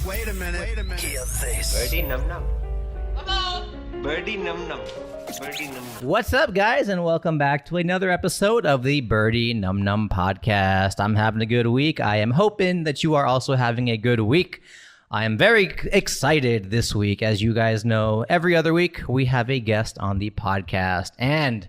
Wait a minute. Hear this. Birdy num num. Birdy num num. Birdy num num. What's up, guys, and welcome back to another episode of the Birdy Num Num podcast. I'm having a good week. I am hoping that you are also having a good week. I am very excited this week. As you guys know, every other week we have a guest on the podcast. And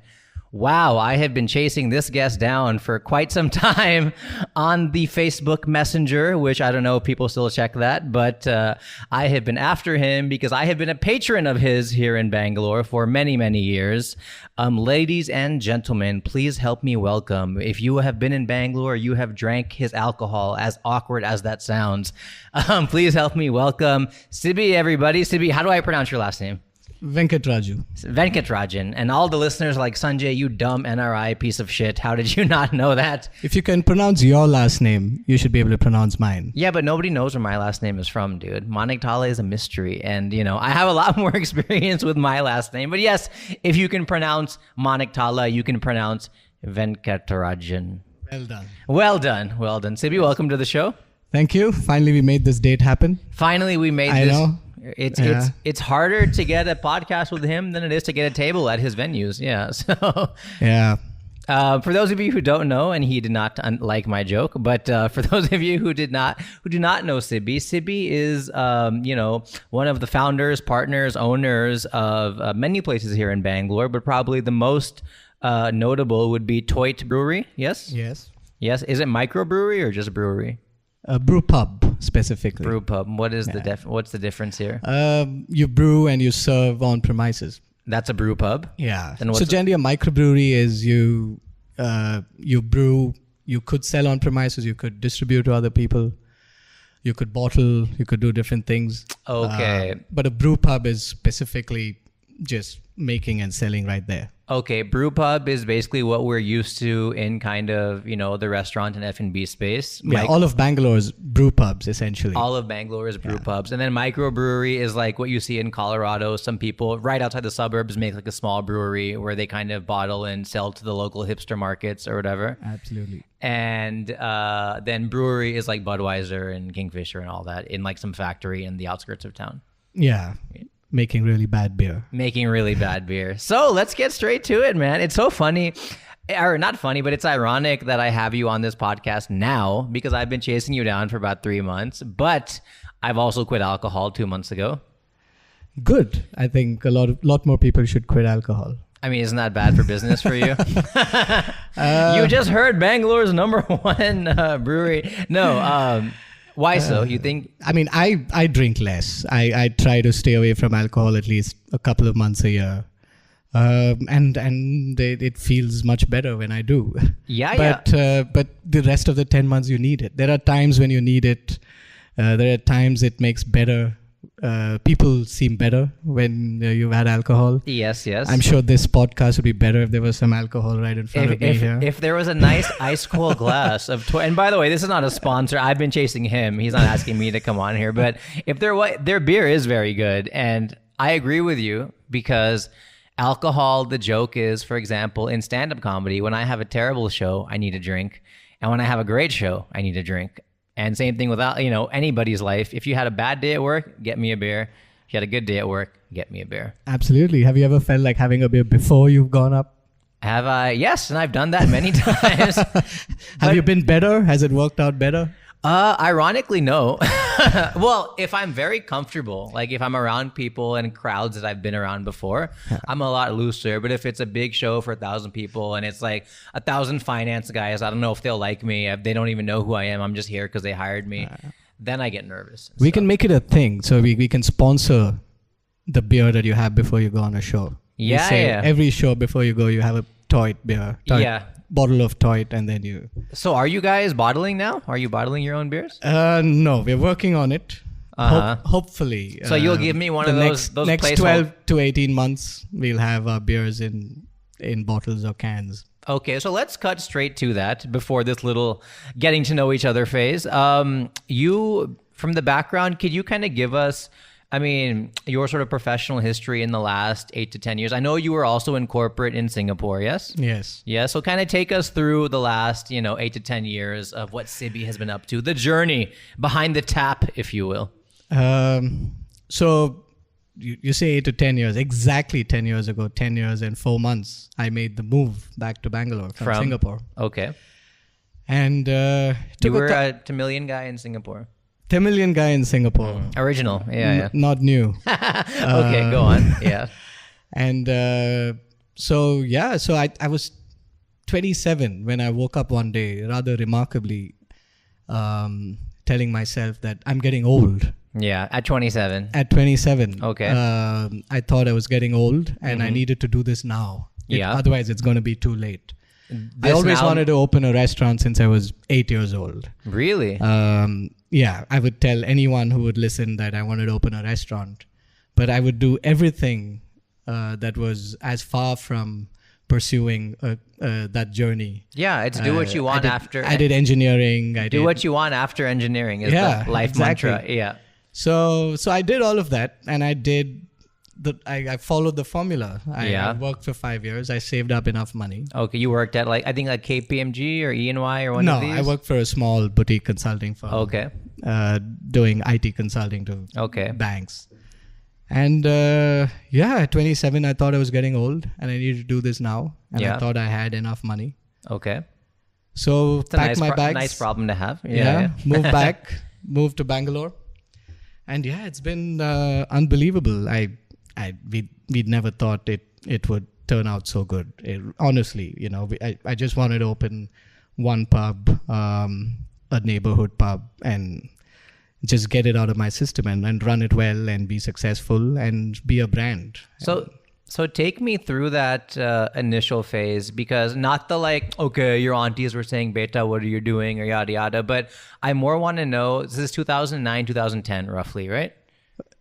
wow, I have been chasing this guest down for quite some time on the Facebook Messenger, which I don't know if people still check that, but I have been after him because I have been a patron of his here in Bangalore for many, many years. Ladies and gentlemen, please help me welcome, if you have been in Bangalore, you have drank his alcohol, as awkward as that sounds, please help me welcome Sibi, everybody. Sibi, how do I pronounce your last name? Venkataraju. Venkatarajan. And all the listeners like, Sanjay, you dumb NRI piece of shit. How did you not know that? If you can pronounce your last name, you should be able to pronounce mine. Yeah, but nobody knows where my last name is from, dude. Manik Tala is a mystery. And, you know, I have a lot more experience with my last name. But yes, if you can pronounce Manik Tala, you can pronounce Venkatarajan. Well done. Well done. Well done. Sibi, welcome to the show. Thank you. Finally, we made this date happen. Finally, we made I this. know. It's harder to get a podcast with him than it is to get a table at his venues. Yeah. So Yeah. for those of you who don't know, and he did not like my joke, but for those of you who do not know Sibi, Sibi is one of the founders, partners, owners of many places here in Bangalore, but probably the most notable would be Toit Brewery. Yes. Yes. Yes. Is it microbrewery or just brewery? A brewpub specifically. Brewpub. What is what's the difference here? You brew and you serve on premises. That's a brew pub. Yeah. Then So generally, a microbrewery is you brew. You could sell on premises. You could distribute to other people. You could bottle. You could do different things. Okay. But a brew pub is specifically just making and selling right there. Okay, brew pub is basically what we're used to in kind of, the restaurant and F&B space. Yeah, all of Bangalore is brew pubs, essentially. All of Bangalore is brew pubs. And then microbrewery is like what you see in Colorado. Some people right outside the suburbs make like a small brewery where they kind of bottle and sell to the local hipster markets or whatever. Absolutely. And then brewery is like Budweiser and Kingfisher and all that in like some factory in the outskirts of town. Yeah. Making really bad beer. Making really bad beer. So let's get straight to it, man. It's so funny, or not funny, but it's ironic that I have you on this podcast now because I've been chasing you down for about 3 months, but I've also quit alcohol 2 months ago. Good. I think a lot more people should quit alcohol. I mean, isn't that bad for business for you? You just heard Bangalore's #1 brewery. No, why so? You think? I mean, I drink less. I try to stay away from alcohol at least a couple of months a year. And it feels much better when I do. But the rest of the 10 months you need it. There are times when you need it. There are times it makes better. People seem better when you've had alcohol. Yes. I'm sure this podcast would be better if there was some alcohol right in front of me here. If there was a nice ice cold glass of Toit, and by the way, this is not a sponsor. I've been chasing him. He's not asking me to come on here. But if their beer is very good, and I agree with you because alcohol. The joke is, for example, in stand-up comedy, when I have a terrible show, I need a drink, and when I have a great show, I need a drink. And same thing with anybody's life. If you had a bad day at work, get me a beer. If you had a good day at work, get me a beer. Absolutely. Have you ever felt like having a beer before you've gone up? Have I? Yes, and I've done that many times. Have you been better? Has it worked out better? Ironically, no. Well, if I'm very comfortable, like if I'm around people and crowds that I've been around before, I'm a lot looser. But if it's a big show for 1,000 people and it's like 1,000 finance guys, I don't know if they'll like me. If they don't even know who I am. I'm just here because they hired me. Then I get nervous. We can make it a thing. So we can sponsor the beer that you have before you go on a show. Yeah, Every show before you go, you have a Toit beer. Bottle of Toit, and then you... So are you guys bottling now? Are you bottling your own beers? No, we're working on it. Hopefully. So you'll give me one of those next 12 to 18 months, we'll have our beers in bottles or cans. Okay, so let's cut straight to that before this little getting to know each other phase. You, from the background, could you kind of give us... your sort of professional history in the last 8 to 10 years. I know you were also in corporate in Singapore, yes? Yes. Yeah, so kind of take us through the last, 8 to 10 years of what Sibi has been up to, the journey behind the tap, if you will. So you say 8 to 10 years. Exactly 10 years ago, 10 years and 4 months, I made the move back to Bangalore from Singapore. Okay. And you were a Tamilian guy in Singapore. Tamilian guy in Singapore. Original. Yeah. Not new. Okay, go on. Yeah. And so I was 27 when I woke up one day, rather remarkably, telling myself that I'm getting old. Yeah, at 27. At 27. Okay. I thought I was getting old and I needed to do this now. Otherwise, it's going to be too late. I always wanted to open a restaurant since I was 8 years old. Really? Yeah, I would tell anyone who would listen that I wanted to open a restaurant. But I would do everything that was as far from pursuing that journey. Yeah, it's do what you want after. I did engineering. Do what you want after engineering is the life mantra. Yeah. So I did all of that, and I did. I followed the formula. I worked for 5 years. I saved up enough money. Okay, you worked at I think KPMG or E&Y or one of these? No, I worked for a small boutique consulting firm. Okay. Doing IT consulting to banks. And at 27, I thought I was getting old and I needed to do this now. And I thought I had enough money. Okay. So it's packed my bags. Nice problem to have. Moved back, moved to Bangalore. And it's been unbelievable. We'd never thought it would turn out so good. Honestly, I just wanted to open one pub, a neighborhood pub, and just get it out of my system and run it well and be successful and be a brand. So take me through that initial phase, because not the your aunties were saying, beta, what are you doing, or yada yada, but I more want to know, this is 2009, 2010 roughly, right?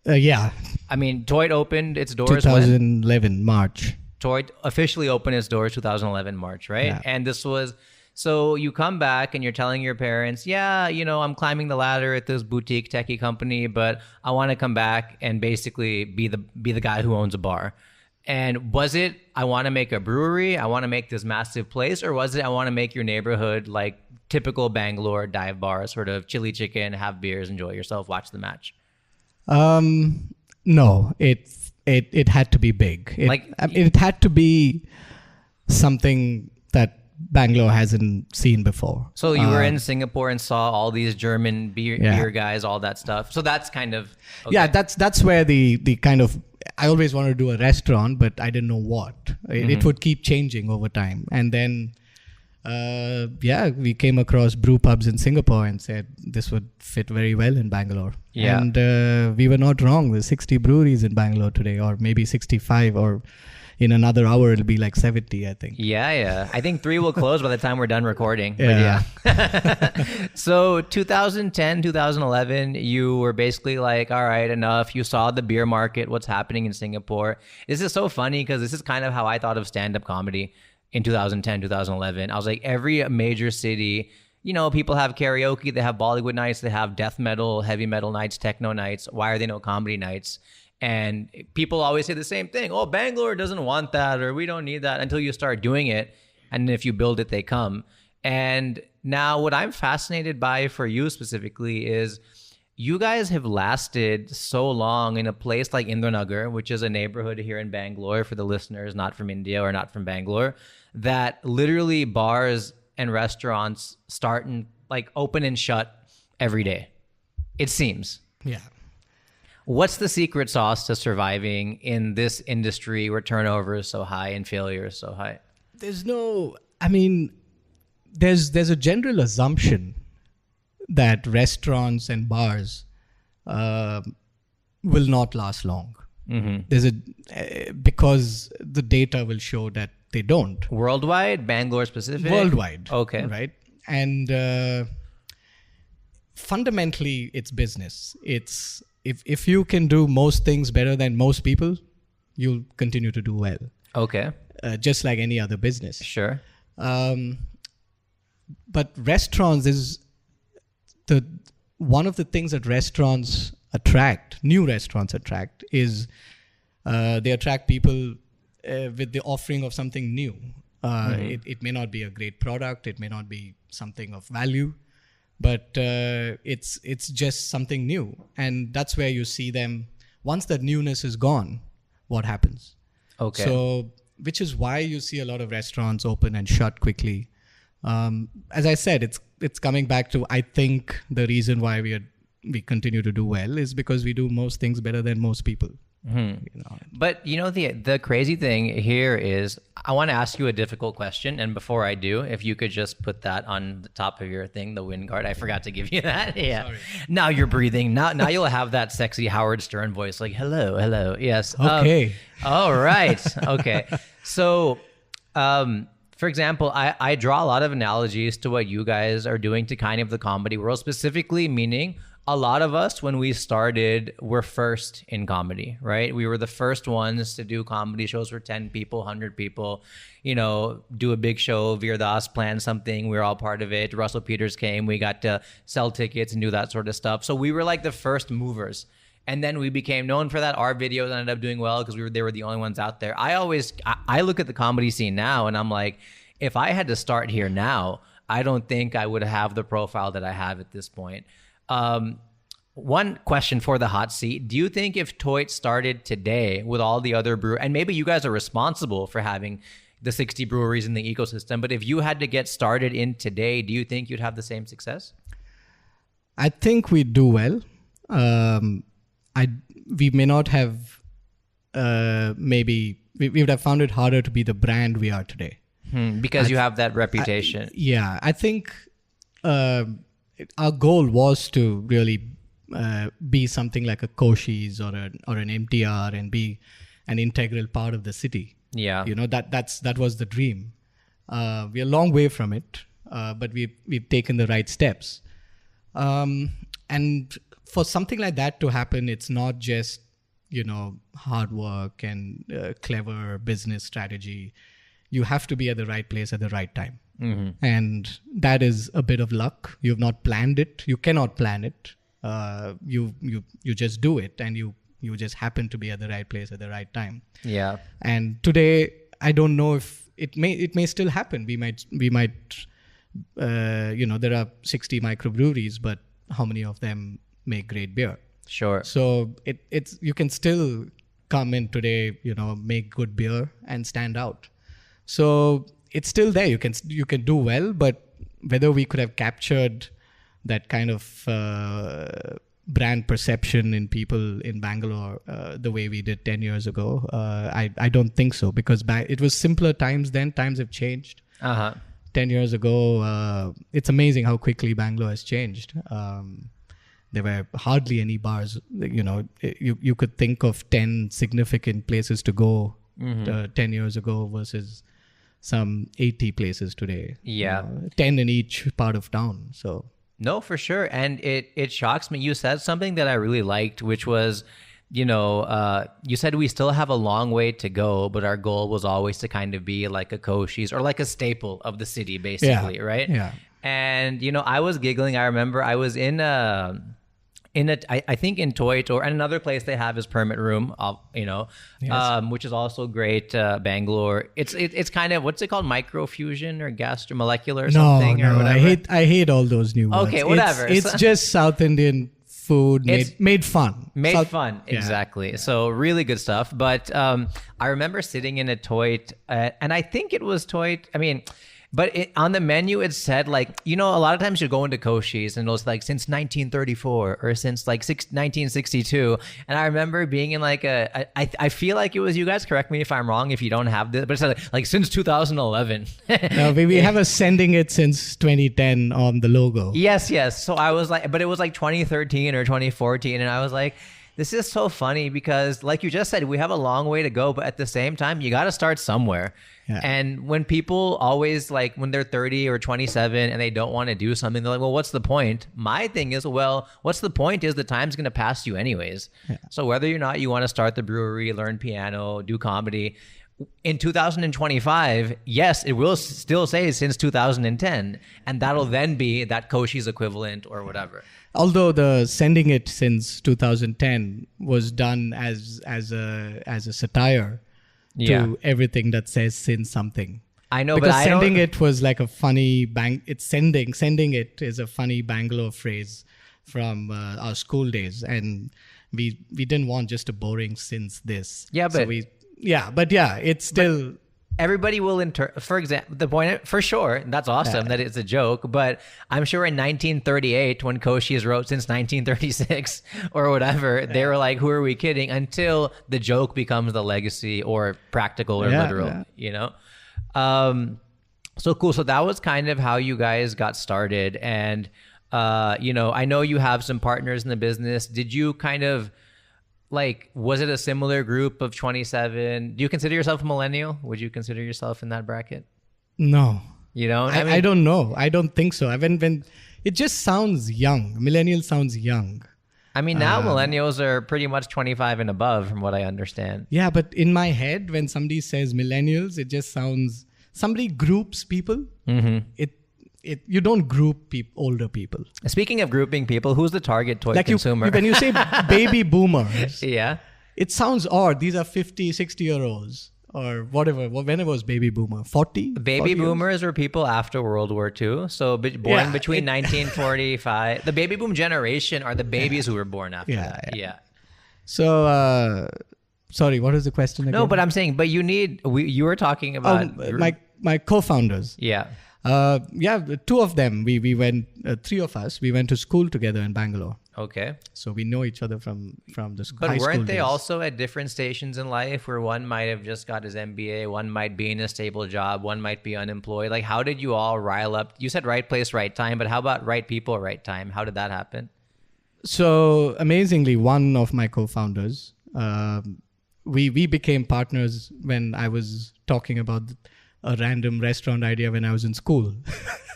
Yeah. I mean, Toit opened its doors 2011, March. Toit officially opened its doors 2011, March, right? Yeah. And this was, so you come back and you're telling your parents, I'm climbing the ladder at this boutique techie company, but I want to come back and basically be the guy who owns a bar. And was it, I want to make a brewery, I want to make this massive place, or was it, I want to make your neighborhood like typical Bangalore dive bar, sort of chili chicken, have beers, enjoy yourself, watch the match? No, it had to be big. It had to be something that Bangalore hasn't seen before. So you were in Singapore and saw all these German beer guys, all that stuff. So that's kind of that's where the kind of, I always wanted to do a restaurant, but I didn't know what. It would keep changing over time, and then we came across brew pubs in Singapore and said this would fit very well in Bangalore. Yeah. And we were not wrong. There's 60 breweries in Bangalore today, or maybe 65, or in another hour it'll be like 70, I think. Yeah. I think 3 will close by the time we're done recording. Yeah. So 2010, 2011, you were basically like, all right, enough. You saw the beer market, what's happening in Singapore. This is so funny because this is kind of how I thought of stand-up comedy in 2010, 2011. I was like, every major city, people have karaoke, they have Bollywood nights, they have death metal, heavy metal nights, techno nights. Why are there no comedy nights? And people always say the same thing. Oh, Bangalore doesn't want that, or we don't need that, until you start doing it. And if you build it, they come. And now what I'm fascinated by for you specifically is you guys have lasted so long in a place like Nagar, which is a neighborhood here in Bangalore for the listeners not from India or not from Bangalore, that literally bars and restaurants start and open and shut every day. It seems. Yeah. What's the secret sauce to surviving in this industry where turnover is so high and failure is so high? There's a general assumption that restaurants and bars will not last long. Mm-hmm. Because the data will show that they don't. Worldwide, Bangalore specific? Worldwide. Okay. Right. And fundamentally, it's business. It's if you can do most things better than most people, you'll continue to do well. Okay. Just like any other business. Sure. But restaurants is one of the things that restaurants attract, new restaurants attract, is they attract people with the offering of something new. It may not be a great product, it may not be something of value, but it's just something new, and that's where you see them. Once that newness is gone, what happens? Okay. So, which is why you see a lot of restaurants open and shut quickly. As I said, it's coming back to, I think the reason why we continue to do well is because we do most things better than most people. But the crazy thing here is, I want to ask you a difficult question, and before I do, if you could just put that on the top of your thing, the wind guard. I forgot to give you that. Yeah. Sorry. Now you're breathing. Now you'll have that sexy Howard Stern voice, like hello. Yes. Okay. All right. Okay. So, for example, I draw a lot of analogies to what you guys are doing to kind of the comedy world, specifically meaning a lot of us, when we started, were first in comedy, right? We were the first ones to do comedy shows for 10 people, 100 people, do a big show. Veerdas planned something. We were all part of it. Russell Peters came. We got to sell tickets and do that sort of stuff. So we were like the first movers. And then we became known for that. Our videos ended up doing well because they were the only ones out there. I look at the comedy scene now and I'm like, if I had to start here now, I don't think I would have the profile that I have at this point. One question for the hot seat. Do you think if Toit started today with all the other breweries, and maybe you guys are responsible for having the 60 breweries in the ecosystem, but if you had to get started in today, do you think you'd have the same success? I think we'd do well. We may not have, maybe, we would have found it harder to be the brand we are today. Because you have that reputation. I think our goal was to really be something like a Cochise or an MTR and be an integral part of the city. Yeah, that was the dream. We're a long way from it, but we've taken the right steps. And for something like that to happen, it's not just hard work and clever business strategy. You have to be at the right place at the right time. Mm-hmm. And that is a bit of luck. You've not planned it. You cannot plan it. You just do it, and you just happen to be at the right place at the right time. Yeah. And today, I don't know if it may still happen. We might there are 60 microbreweries, but how many of them make great beer? Sure. So it's you can still come in today, make good beer and stand out. So it's still there. You can do well, but whether we could have captured that kind of brand perception in people in Bangalore the way we did 10 years ago, I don't think so, because it was simpler times then. Times have changed. 10 years ago, it's amazing how quickly Bangalore has changed. There were hardly any bars. You could think of 10 significant places to go 10 years ago versus some 80 places today. Yeah. 10 in each part of town. So no, for sure. And it shocks me. You said something that I really liked, which was, you said we still have a long way to go, but our goal was always to kind of be like a Cochise or like a staple of the city, basically, right? Yeah. And, I was giggling. I remember I was I think in Toit and another place they have is Permit Room, yes. Which is also great. Bangalore. It's kind of, what's it called? Microfusion or gastromolecular or something or whatever. I hate all those new words. Okay, whatever. It's just South Indian food made fun. Exactly. Yeah. So really good stuff. But I remember sitting in a Toit, and I think it was Toit. But on the menu, it said a lot of times you go into Cochise and it was like since 1934 or since 1962. And I remember being in I feel like it was you guys, correct me if I'm wrong if you don't have this, but it said like since 2011. No, we have a sending it since 2010 on the logo. Yes. So I was like, but it was like 2013 or 2014. And I was like, this is so funny because like you just said, we have a long way to go, but at the same time, you got to start somewhere. Yeah. And when people always when they're 30 or 27 and they don't want to do something, they're like, well, what's the point? My thing is, well, what's the point is the time's going to pass you anyways. Yeah. So whether or not you want to start the brewery, learn piano, do comedy, in 2025, yes, it will still say since 2010. And that'll then be that Cochise equivalent or whatever. Although the sending it since 2010 was done as a satire to everything that says since something. I know, because but sending it was like a funny it's sending it is a funny Bangalore phrase from our school days, and we didn't want just a boring since this. Yeah, but it's still. Everybody will for example, the point for sure, that's awesome that it's a joke, but I'm sure in 1938 when Cochise wrote since 1936 or whatever, they were like, who are we kidding? Until the joke becomes the legacy or practical or literal, you know? So cool. So that was kind of how you guys got started. And, you know, I know you have some partners in the business. Did you kind of was it a similar group of 27? Do you consider yourself a millennial? Would you consider yourself in that bracket? No. You don't? I don't know. I don't think so. When it just sounds young. Millennial sounds young. I mean, now millennials are pretty much 25 and above from what I understand. Yeah, but in my head, when somebody says millennials, it just sounds, somebody groups people. Mm-hmm. You don't group older people. Speaking of grouping people, who's the target Toit consumer? When you say baby boomers, it sounds odd. These are 50, 60-year-olds or whatever. Whenever was baby boomer? 40? Baby boomers were people after World War II. So born between 1945. The baby boom generation are the babies who were born after that. Yeah. So, sorry, what is the question again? No, but I'm saying, you were talking about... my co-founders. Yeah. Two of them. We went, three of us. We went to school together in Bangalore. Okay. So we know each other from the school. But weren't they also at different stations in life where one might have just got his MBA, one might be in a stable job, one might be unemployed? Like, how did you all rile up? You said right place, right time, but how about right people, right time? How did that happen? So amazingly, one of my co-founders, we became partners when I was talking about a random restaurant idea when I was in school.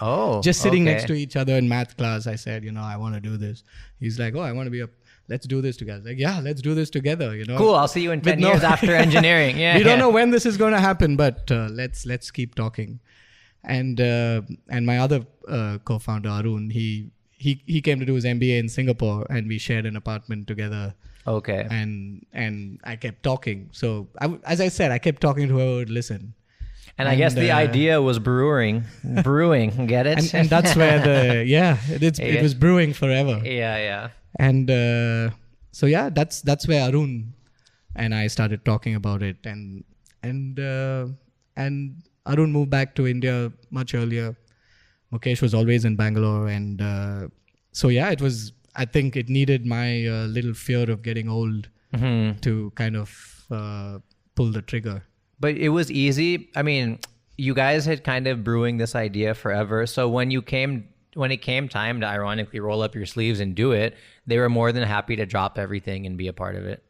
Oh, just sitting next to each other in math class. I said, I want to do this. He's like, I want to be let's do this together. Like, yeah, let's do this together. Cool. I'll see you in 10 years after engineering. Yeah. We don't know when this is going to happen, but let's keep talking. And my other co-founder, Arun, he came to do his MBA in Singapore, and we shared an apartment together. Okay. And I kept talking. So as I said, I kept talking to whoever would listen. And I guess the idea was brewing, get it? And that's where it was brewing forever. Yeah. And that's where Arun and I started talking about it. And Arun moved back to India much earlier. Mukesh was always in Bangalore. And it was, I think it needed my little fear of getting old to kind of pull the trigger. But it was easy. I mean, you guys had kind of brewing this idea forever. So when it came time to ironically roll up your sleeves and do it, they were more than happy to drop everything and be a part of it.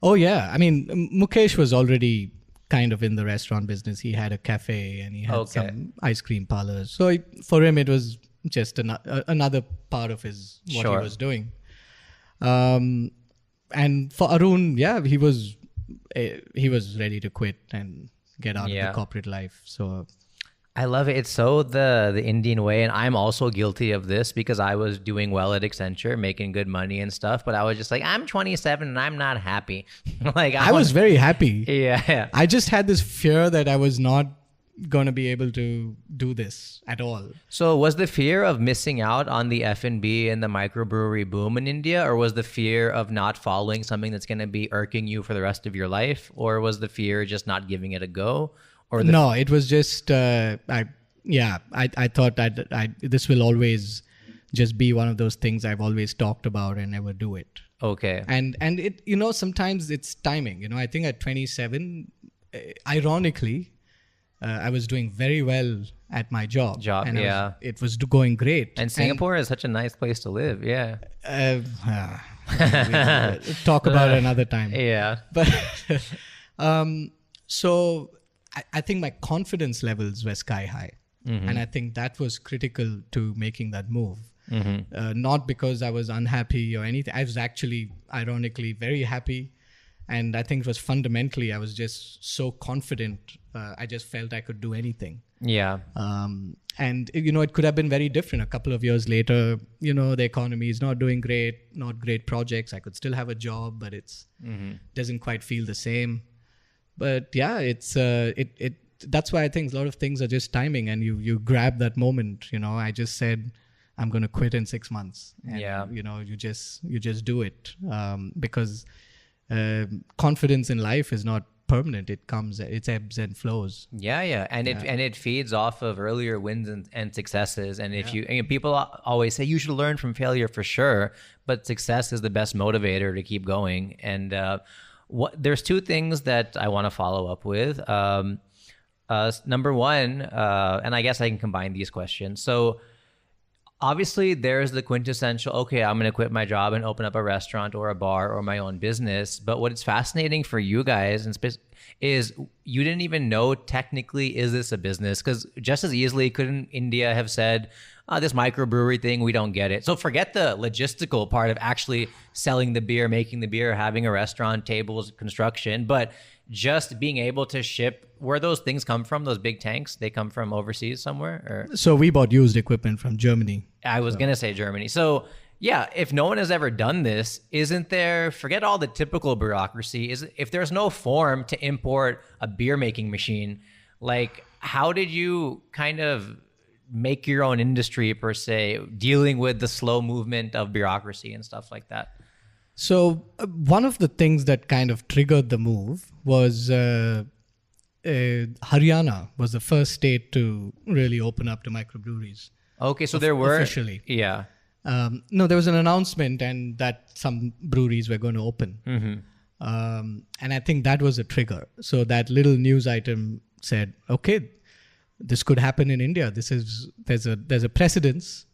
Oh, yeah. I mean, Mukesh was already kind of in the restaurant business. He had a cafe and he had some ice cream parlors. So for him, it was just another part of what he was doing. And for Arun, he was ready to quit and get out of the corporate life. So I love it. It's so the Indian way. And I'm also guilty of this because I was doing well at Accenture, making good money and stuff. But I was just like, I'm 27 and I'm not happy. I was very happy. Yeah. I just had this fear that I was not going to be able to do this at all. So was the fear of missing out on the F&B and the microbrewery boom in India, or was the fear of not following something that's going to be irking you for the rest of your life, or was the fear just not giving it a go? Or no, it was just I thought that this will always just be one of those things I've always talked about and never do it. Okay. And it sometimes it's timing. I think at 27, ironically, I was doing very well at my job. And it was going great. And Singapore is such a nice place to live. Yeah. We'll talk about it another time. Yeah. But so I think my confidence levels were sky high. Mm-hmm. And I think that was critical to making that move. Mm-hmm. Not because I was unhappy or anything. I was actually, ironically, very happy. And I think it was fundamentally, I was just so confident. I just felt I could do anything. Yeah. And, it could have been very different. A couple of years later, the economy is not doing great, not great projects. I could still have a job, but doesn't quite feel the same. But yeah, it's it that's why I think a lot of things are just timing, and you grab that moment. I just said I'm going to quit in 6 months. And, you just do it, because confidence in life is not permanent. It ebbs and flows. And it feeds off of earlier wins and successes. And if people always say you should learn from failure, for sure, but success is the best motivator to keep going. And there's two things that I want to follow up with. Number one, and I guess I can combine these questions. So obviously there's the quintessential, okay, I'm going to quit my job and open up a restaurant or a bar or my own business. But what is fascinating for you guys is you didn't even know technically, is this a business? Because just as easily couldn't India have said, this microbrewery thing, we don't get it. So forget the logistical part of actually selling the beer, making the beer, having a restaurant, tables, construction, but just being able to ship. Where those things come from, those big tanks, they come from overseas somewhere? Or? So we bought used equipment from Germany. I was going to say Germany. So yeah, if no one has ever done this, isn't there, forget all the typical bureaucracy, if there's no form to import a beer making machine, like how did you kind of make your own industry per se, dealing with the slow movement of bureaucracy and stuff like that? So one of the things that kind of triggered the move was Haryana was the first state to really open up to microbreweries. Okay, so there were officially. Yeah. No, there was an announcement and that some breweries were going to open. And I think that was a trigger. So that little news item said, okay, this could happen in India. There's a precedence,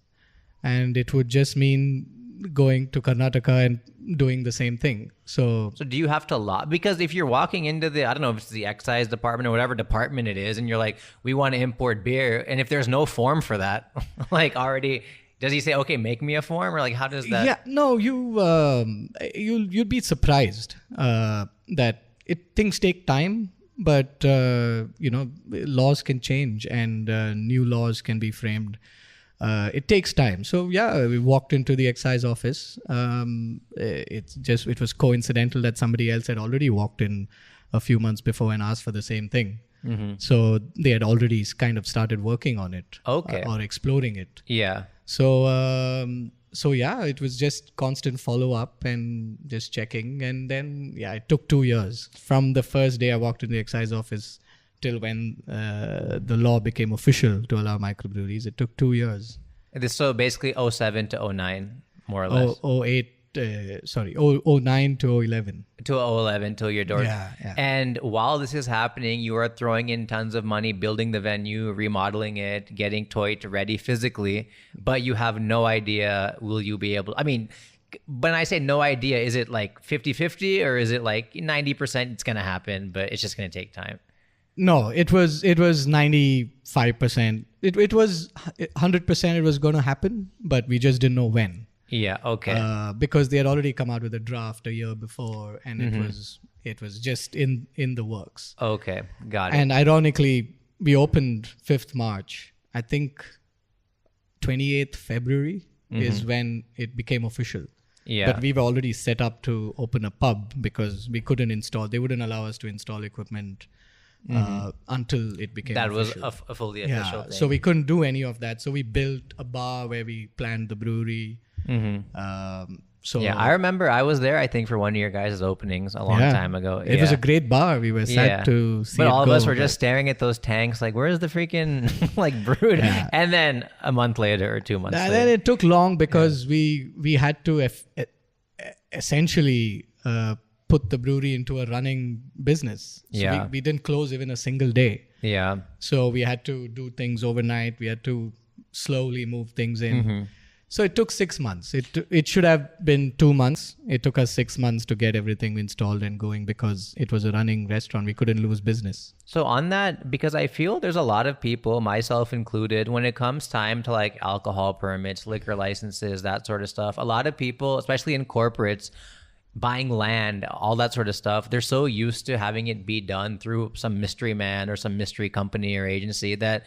and it would just mean going to Karnataka and doing the same thing. So do you have to lobby? Because if you're walking into I don't know if it's the excise department or whatever department it is, and you're like, we want to import beer, and if there's no form for that, like already, does he say, okay, make me a form, or like how does that? Yeah, no, you'd be surprised that things take time, but laws can change and new laws can be framed. It takes time. So yeah, we walked into the excise office. It was coincidental that somebody else had already walked in a few months before and asked for the same thing. So they had already kind of started working on it, or exploring it. Yeah. So yeah, it was just constant follow up and just checking. And then it took 2 years from the first day I walked in the excise office till when the law became official to allow microbreweries. It took 2 years. So basically 07 to 09, more or less. 09 to 11. To 11 till your door. Yeah. And while this is happening, you are throwing in tons of money, building the venue, remodeling it, getting Toit ready physically, but you have no idea, will you be able, I mean, when I say no idea, is it like 50-50 or is it like 90% it's going to happen, but it's just going to take time? No, it was 95%. It was 100% it was going to happen, but we just didn't know when. Yeah, okay. Because they had already come out with a draft a year before, and it was just in the works. Okay, got it. And ironically, we opened 5th March. I think 28th February is when it became official. Yeah. But we were already set up to open a pub because we couldn't install. They wouldn't allow us to install equipment until it became official. That was a fully official thing. So we couldn't do any of that. So we built a bar where we planned the brewery. I remember I was there, I think, for one of your guys' openings a long time ago. It was a great bar. We were sad to see it go. But all of us were just staring at those tanks like, where's the freaking like brood? Yeah. And then a month later or 2 months later. Then it took long because we had to essentially put the brewery into a running business. So we didn't close even a single day. Yeah. So we had to do things overnight. We had to slowly move things in. So it took 6 months. It should have been 2 months. It took us 6 months to get everything installed and going because it was a running restaurant. We couldn't lose business. So on that, because I feel there's a lot of people, myself included, when it comes time to like alcohol permits, liquor licenses, that sort of stuff, a lot of people, especially in corporates, buying land, all that sort of stuff, they're so used to having it be done through some mystery man or some mystery company or agency that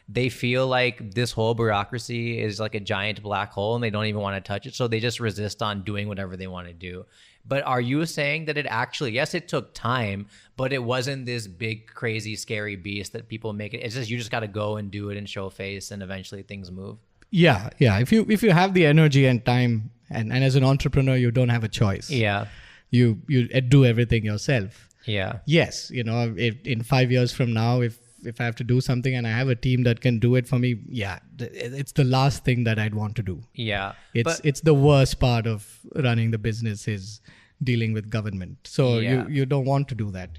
they feel like this whole bureaucracy is like a giant black hole and they don't even want to touch it. So they just resist on doing whatever they want to do. But are you saying that it actually, yes, it took time, but it wasn't this big, crazy, scary beast that people make it? It's just, you just got to go and do it and show face and eventually things move. Yeah. If you have the energy and time, and as an entrepreneur, you don't have a choice. Yeah. You do everything yourself. Yeah. Yes. If in 5 years from now, if I have to do something and I have a team that can do it for me, it's the last thing that I'd want to do. Yeah. It's the worst part of running the business is dealing with government. So you don't want to do that.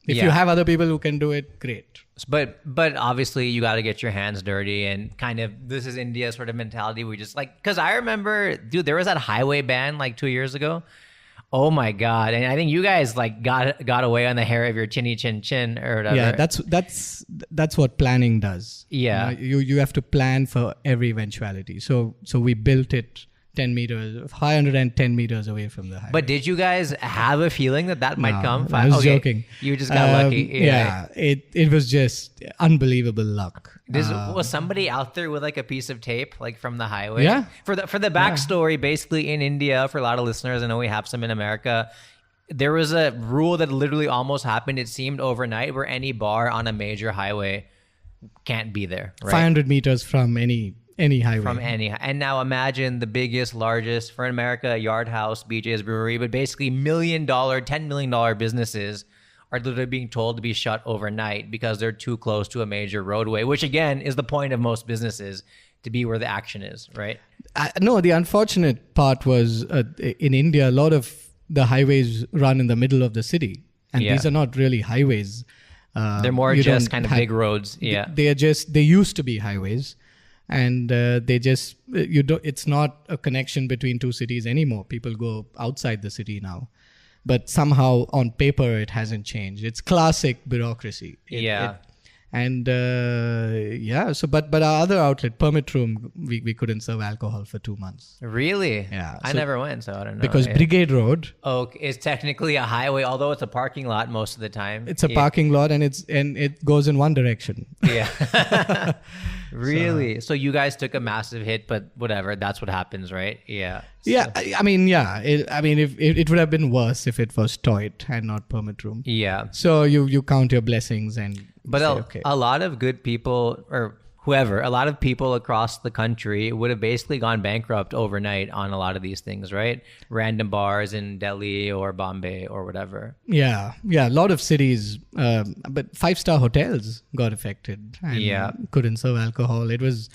If you have other people who can do it, great. But obviously you got to get your hands dirty and kind of, this is India sort of mentality. We just like, because I remember, dude, there was that highway ban like 2 years ago. Oh my God. And I think you guys like got away on the hair of your chinny chin chin or whatever. Yeah, that's what planning does. Yeah. You have to plan for every eventuality. So we built it 10 meters, 510 meters away from the highway. But did you guys have a feeling that might come? I was joking. You just got lucky. Yeah. It was just unbelievable luck. Was somebody out there with like a piece of tape, like from the highway? Yeah. For the backstory, basically in India, for a lot of listeners, I know we have some in America, there was a rule that literally almost happened, it seemed overnight, where any bar on a major highway can't be there. Right? 500 meters from any highway. And now imagine the biggest, largest, for America, Yard House, BJ's Brewery, but basically $1 million, $10 million businesses are literally being told to be shut overnight because they're too close to a major roadway, which again is the point of most businesses, to be where the action is, right? No, the unfortunate part was in India, a lot of the highways run in the middle of the city. And these are not really highways. They're more just kind of big roads. Yeah. They used to be highways. And it's not a connection between two cities anymore. People go outside the city now. But somehow on paper, it hasn't changed. It's classic bureaucracy. But our other outlet, Permit Room, we couldn't serve alcohol for 2 months. Really? Yeah. I never went, so I don't know. Because Brigade Road is technically a highway, although it's a parking lot most of the time. It's a parking lot and it goes in one direction. Yeah. Really? So you guys took a massive hit, but whatever, that's what happens, right? Yeah. Yeah, it would have been worse if it was Toit and not Permit Room. Yeah. So you count your blessings and But a lot of good people, or whoever, a lot of people across the country would have basically gone bankrupt overnight on a lot of these things, right? Random bars in Delhi or Bombay or whatever. Yeah. A lot of cities, but 5-star hotels got affected and couldn't serve alcohol. It was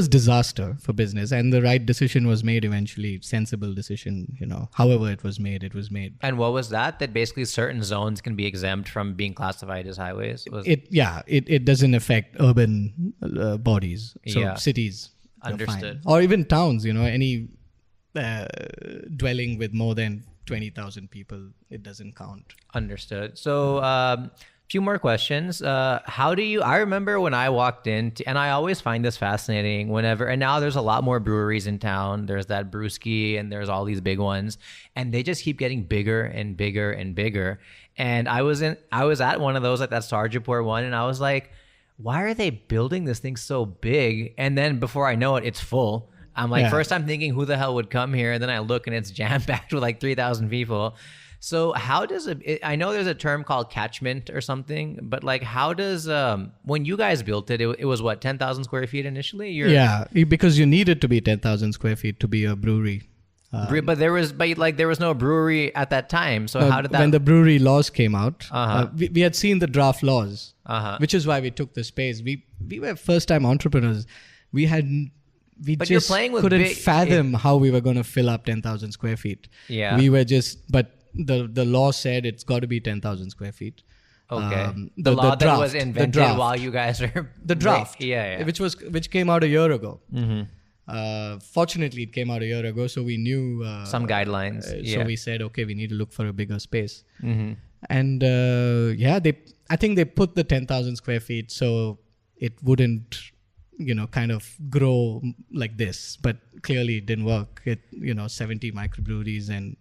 disaster for business, and the right decision was made eventually. Sensible decision, however it was made, it was made. And what was that? That basically certain zones can be exempt from being classified as highways? It doesn't affect urban bodies. So cities. Understood. Or even towns, any dwelling with more than 20,000 people, it doesn't count. Understood. So few more questions. I remember when I walked in, and I always find this fascinating and now there's a lot more breweries in town. There's that Brewski and there's all these big ones, and they just keep getting bigger and bigger and bigger. And I was at one of those, like that Sarjapur one, and I was like, why are they building this thing so big? And then before I know it, it's full. I'm like, first I'm thinking, who the hell would come here? And then I look and it's jam-packed with like 3,000 people. So how does I know there's a term called catchment or something, but like how does, when you guys built it, it was what, 10,000 square feet initially? Because you needed to be 10,000 square feet to be a brewery. But there was no brewery at that time. So how did that? When the brewery laws came out, we had seen the draft laws, which is why we took the space. We were first-time entrepreneurs. We just couldn't fathom how we were going to fill up 10,000 square feet. Yeah, we were but the law said it's got to be 10,000 square feet. Okay, the law that was invented while you guys are the draft, which came out a year ago. Mm-hmm. Fortunately, it came out a year ago, so we knew some guidelines. So we said, okay, we need to look for a bigger space. Mm-hmm. And I think they put the 10,000 square feet so it wouldn't, kind of grow like this. But clearly, it didn't work. 70 microbreweries and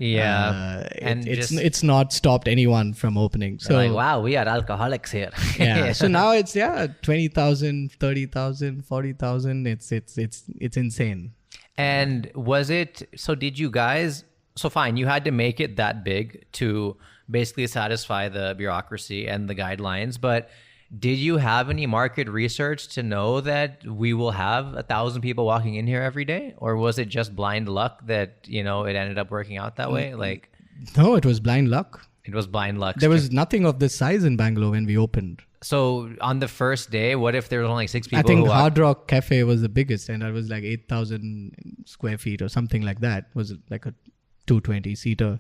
Yeah. And it's not stopped anyone from opening. So like, wow, we are alcoholics here. Yeah. So now it's 20,000, 30,000, 40,000. It's insane. And did you guys, so fine, you had to make it that big to basically satisfy the bureaucracy and the guidelines, but did you have any market research to know that we will have 1,000 people walking in here every day? Or was it just blind luck that, it ended up working out that way? Like, no, it was blind luck. It was blind luck. There was nothing of this size in Bangalore when we opened. So on the first day, what if there was only 6 people? I think Hard Rock Cafe was the biggest, and that was like 8,000 square feet or something like that. It was like a 220-seater.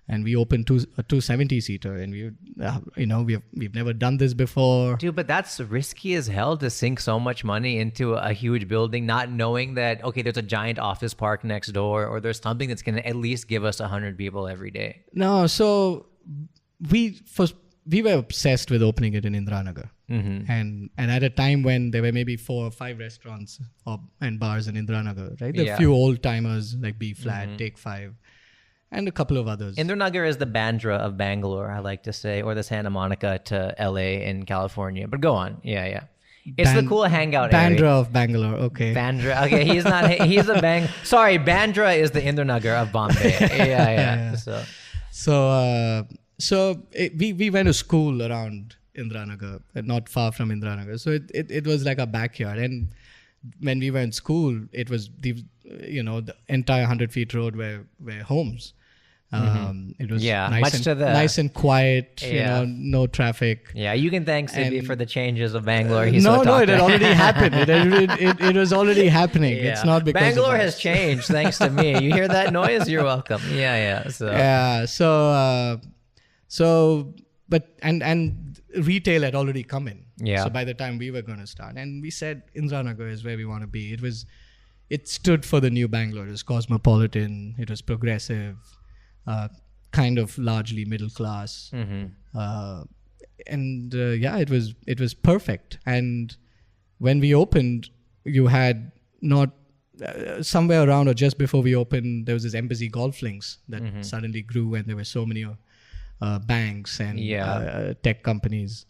And we opened a 270-seater, and we've never done this before. Dude, but that's risky as hell to sink so much money into a huge building, not knowing that, okay, there's a giant office park next door, or there's something that's going to at least give us 100 people every day. No, so we were obsessed with opening it in Indira Nagar. Mm-hmm. And at a time when there were maybe 4 or 5 restaurants and bars in Indira Nagar, right? There are a few old timers like B Flat, Take 5. And a couple of others. Indira Nagar is the Bandra of Bangalore, I like to say, or the Santa Monica to LA in California. But go on. Yeah. It's the cool hangout area. Bandra of Bangalore, okay. Bandra. Okay, he's a sorry, Bandra is the Indira Nagar of Bombay. Yeah. So we went to school around Indira Nagar, not far from Indira Nagar. So it was like a backyard. And when we were in school, it was the entire 100 feet road were homes. It was nice and quiet, no traffic. Yeah, you can thank Sibi for the changes of Bangalore. It had already happened. It was already happening. Yeah. It's not because Bangalore has changed thanks to me. You hear that noise? You're welcome. Yeah. And retail had already come in. Yeah. So by the time we were going to start, and we said Indira Nagar is where we want to be. It stood for the new Bangalore. It was cosmopolitan. It was progressive. Kind of largely middle class, it was perfect. And when we opened, you had not somewhere around or just before we opened, there was this Embassy Golf Links that suddenly grew, and there were so many banks and tech companies,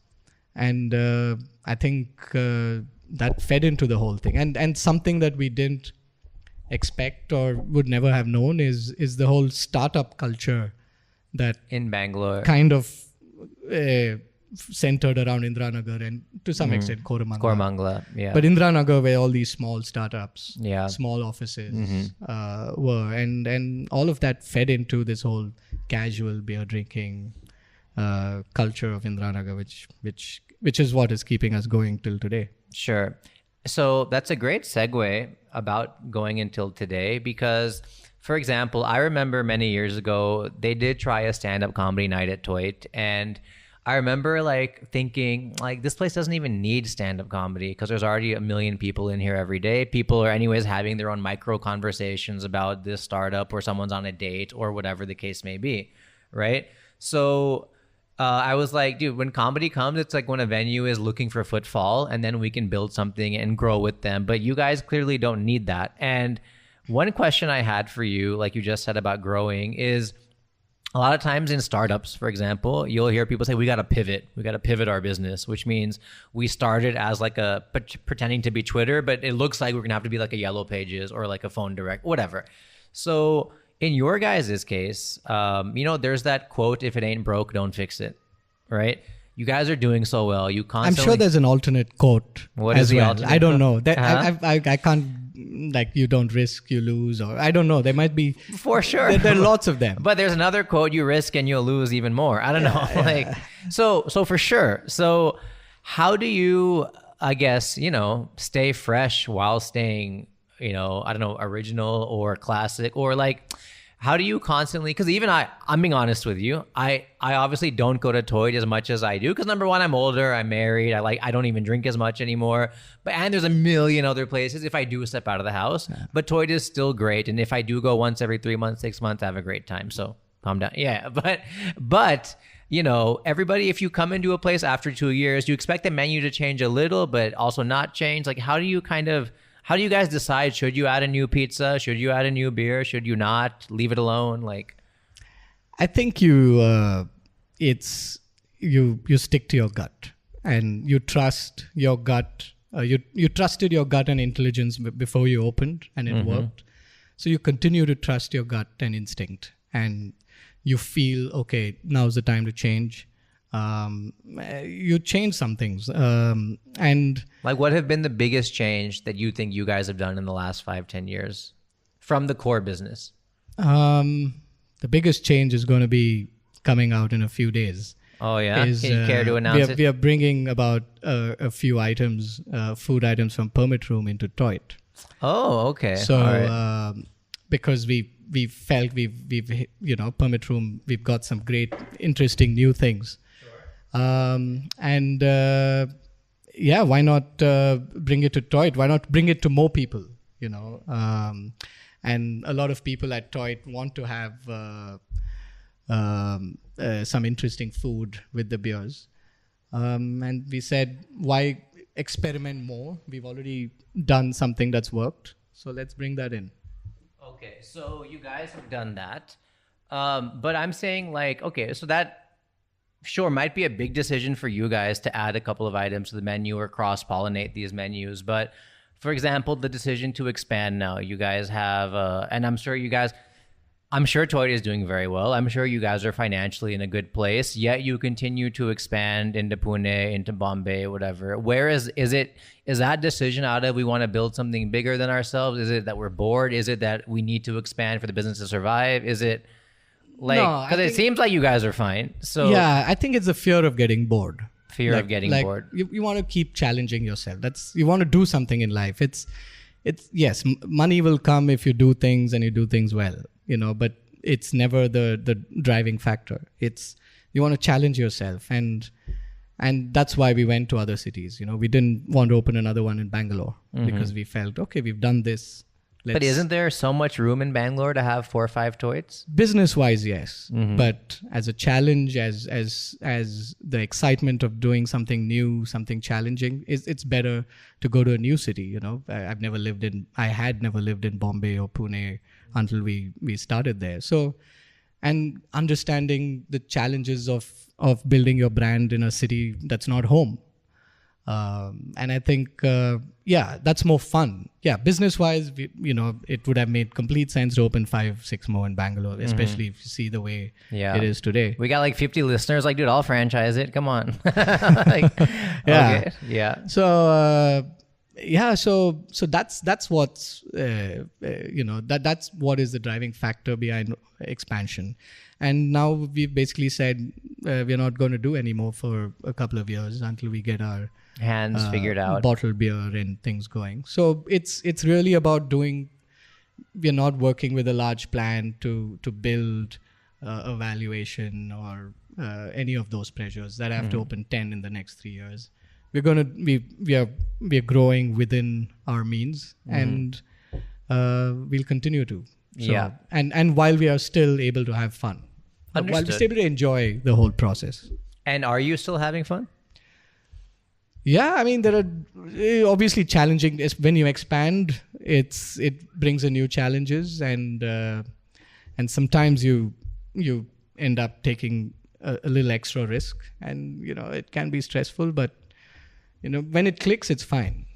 and I think that fed into the whole thing. And something that we didn't expect or would never have known is the whole startup culture that in Bangalore kind of centered around Indira Nagar and to some extent Koramangala. Yeah. But Indira Nagar, where all these small startups, small offices were, and all of that fed into this whole casual beer drinking culture of Indira Nagar, which is what is keeping us going till today. Sure. So that's a great segue about going until today, because, for example, I remember many years ago, they did try a stand-up comedy night at Toit, and I remember thinking this place doesn't even need stand-up comedy because there's already 1 million people in here every day. People are anyways having their own micro conversations about this startup, or someone's on a date, or whatever the case may be, right? So I was like, dude, when comedy comes, it's like when a venue is looking for footfall, and then we can build something and grow with them. But you guys clearly don't need that. And one question I had for you, like you just said about growing, is a lot of times in startups, for example, you'll hear people say, we got to pivot our business, which means we started as pretending to be Twitter, but it looks like we're going to have to be like a Yellow Pages or like a Phone Direct, whatever. So in your guys' case, there's that quote, if it ain't broke, don't fix it, right? You guys are doing so well. You constantly... I'm sure there's an alternate quote. What is the alternate? I don't know. I can't, you don't risk, you lose, or I don't know. There might be... For sure. There are lots of them. But there's another quote, you risk and you'll lose even more. I don't know. Yeah. So for sure. So how do you, I guess, stay fresh while staying, original or classic, or how do you constantly, because even I'm being honest with you, I obviously don't go to Toit as much as I do, because number one, I'm older, I'm married, I don't even drink as much anymore, and there's a million other places if I do step out of the house, but Toit is still great, and if I do go once every 3 months, 6 months, I have a great time, so calm down. Yeah, but everybody, if you come into a place after 2 years, you expect the menu to change a little, but also not change. How do you guys decide, should you add a new pizza? Should you add a new beer? Should you not? Leave it alone? I think you stick to your gut, and you trust your gut. You trusted your gut and intelligence before you opened, and it worked. So you continue to trust your gut and instinct, and you feel, okay, now's the time to change. You change some things. And like, what have been the biggest change that you think you guys have done in the last 5-10 years from the core business? The biggest change is going to be coming out in a few days. Oh, yeah? Can you care to announce it? We are bringing about a few items, food items from Permit Room into Toit. Oh, okay. So, right. Because we felt we've Permit Room, we've got some great, interesting new things. Sure. Why not bring it to Toit? Why not bring it to more people, and a lot of people at Toit want to have some interesting food with the beers. And we said, why experiment more? We've already done something that's worked. So let's bring that in. Okay, so you guys have done that. But I'm saying, like, okay, so that sure might be a big decision for you guys to add a couple of items to the menu or cross-pollinate these menus. But for example, the decision to expand now, you guys have, and I'm sure Toit is doing very well. I'm sure you guys are financially in a good place, yet you continue to expand into Pune, into Bombay, whatever. Where is that decision out of we want to build something bigger than ourselves? Is it that we're bored? Is it that we need to expand for the business to survive? Is it like, because it seems like you guys are fine. So yeah, I think it's the fear of getting bored. Fear of getting bored. You want to keep challenging yourself. You want to do something in life. It's yes, money will come if you do things and you do things well, but it's never the driving factor. It's you want to challenge yourself, and that's why we went to other cities. We didn't want to open another one in Bangalore because we felt, okay, we've done this. But isn't there so much room in Bangalore to have 4 or 5 Toits? Business-wise, yes. But as a challenge, as the excitement of doing something new, something challenging, it's better to go to a new city. I had never lived in Bombay or Pune until we started there. So, and understanding the challenges of building your brand in a city that's not home. And I think, that's more fun. Yeah, business-wise, it would have made complete sense to open 5-6 more in Bangalore, especially if you see the way it is today. We got like 50 listeners. Like, dude, I'll franchise it. Come on. Okay. Yeah. So, so that's what's that's what is the driving factor behind expansion. And now we've basically said we're not going to do any more for a couple of years until we get our hands figured out, bottled beer and things going. So it's really about doing. We're not working with a large plan to build a valuation or any of those pressures that I have to open 10 in the next 3 years. We are growing within our means, and we'll continue to. So, and while we are still able to have fun, while we're still able to enjoy the whole process. And are you still having fun? Yeah, I mean, there are obviously challenging. When you expand, it brings in new challenges, and sometimes you end up taking a little extra risk, and it can be stressful, but when it clicks, it's fine.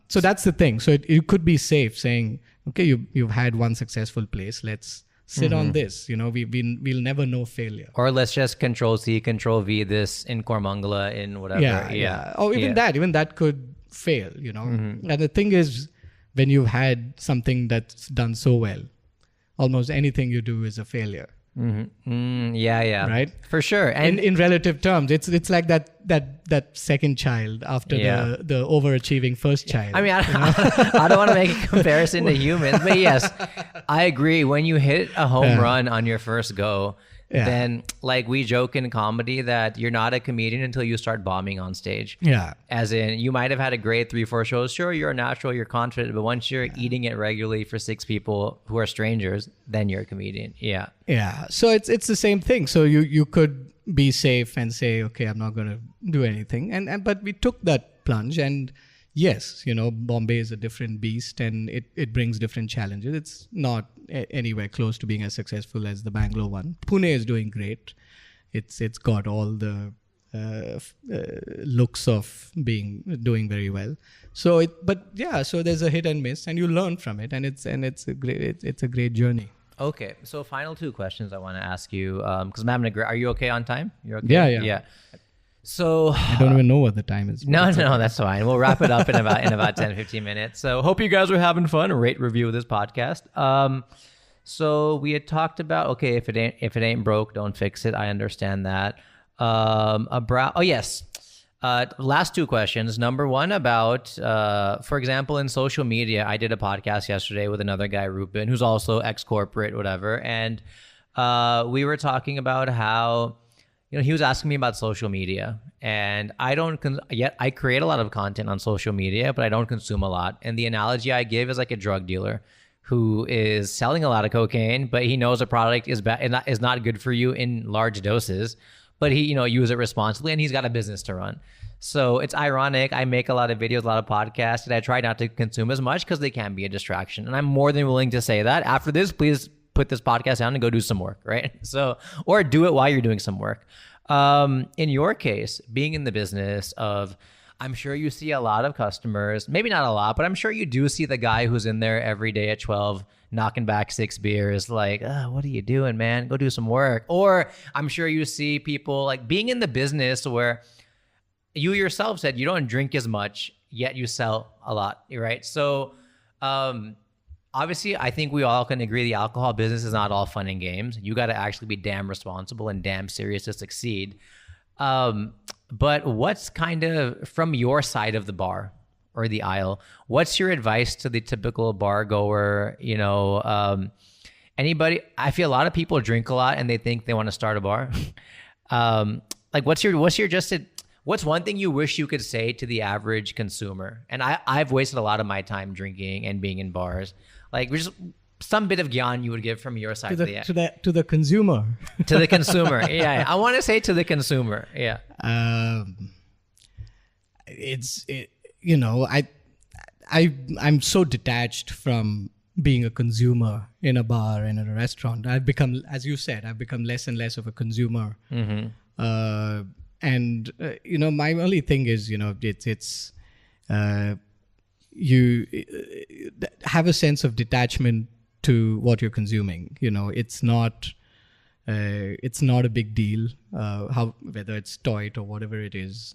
So that's the thing. So you could be safe saying, okay, you've had one successful place. Let's sit on this. We'll never know failure. Or let's just Control C, Control V this in Kormangala, in whatever. Yeah. Or even that could fail. And the thing is, when you've had something that's done so well, almost anything you do is a failure. Yeah. Right? For sure. And in relative terms, it's like that second child after the overachieving first child. I mean, I don't want to make a comparison to humans, but yes, I agree. When you hit a home run on your first go, then like we joke in comedy that you're not a comedian until you start bombing on stage. Yeah. As in, you might have had a great 3-4 shows. Sure, you're a natural, you're confident, but once you're eating it regularly for 6 people who are strangers, then you're a comedian. Yeah. Yeah. So it's the same thing. So you could be safe and say, okay, I'm not going to do anything. But we took that plunge, and yes, Bombay is a different beast and it brings different challenges. It's not anywhere close to being as successful as the Bangalore one. Pune is doing great. It's got all the looks of doing very well. So so there's a hit and miss, and you learn from it, and it's a great journey. Okay, so final 2 questions I want to ask you, because I'm having are you okay on time? You're okay? Yeah. So I don't even know what the time is. No, that's fine. We'll wrap it up in about 10, 15 minutes. So hope you guys are having fun. Rate, review this podcast. So we had talked about, okay, if it ain't broke, don't fix it. I understand that. Last 2 questions. Number 1 about, for example, in social media, I did a podcast yesterday with another guy, Rupin, who's also ex-corporate, whatever. And we were talking about how, he was asking me about social media, and I create a lot of content on social media, but I don't consume a lot. And the analogy I give is like a drug dealer who is selling a lot of cocaine, but he knows a product is not good for you in large doses, but he, use it responsibly, and he's got a business to run. So it's ironic. I make a lot of videos, a lot of podcasts, and I try not to consume as much because they can be a distraction. And I'm more than willing to say that. After this, please put this podcast down and go do some work, right? So, or do it while you're doing some work. In your case, being in the business of, I'm sure you see a lot of customers, maybe not a lot, but I'm sure you do see the guy who's in there every day at 12, knocking back 6 beers, like, what are you doing, man? Go do some work. Or I'm sure you see people like being in the business where you yourself said you don't drink as much, yet you sell a lot, right? So, obviously, I think we all can agree the alcohol business is not all fun and games. You got to actually be damn responsible and damn serious to succeed. But what's kind of, from your side of the bar or the aisle, what's your advice to the typical bar goer? Anybody, I feel a lot of people drink a lot and they think they want to start a bar. What's one thing you wish you could say to the average consumer? And I've wasted a lot of my time drinking and being in bars. Like, just some bit of gyan you would give from your side to the consumer. To the consumer, yeah. I want to say to the consumer, yeah. I'm so detached from being a consumer in a bar and in a restaurant. I've become, as you said, less and less of a consumer. Mm-hmm. My only thing is, you have a sense of detachment to what you're consuming. It's not a big deal, whether it's Toit or whatever it is.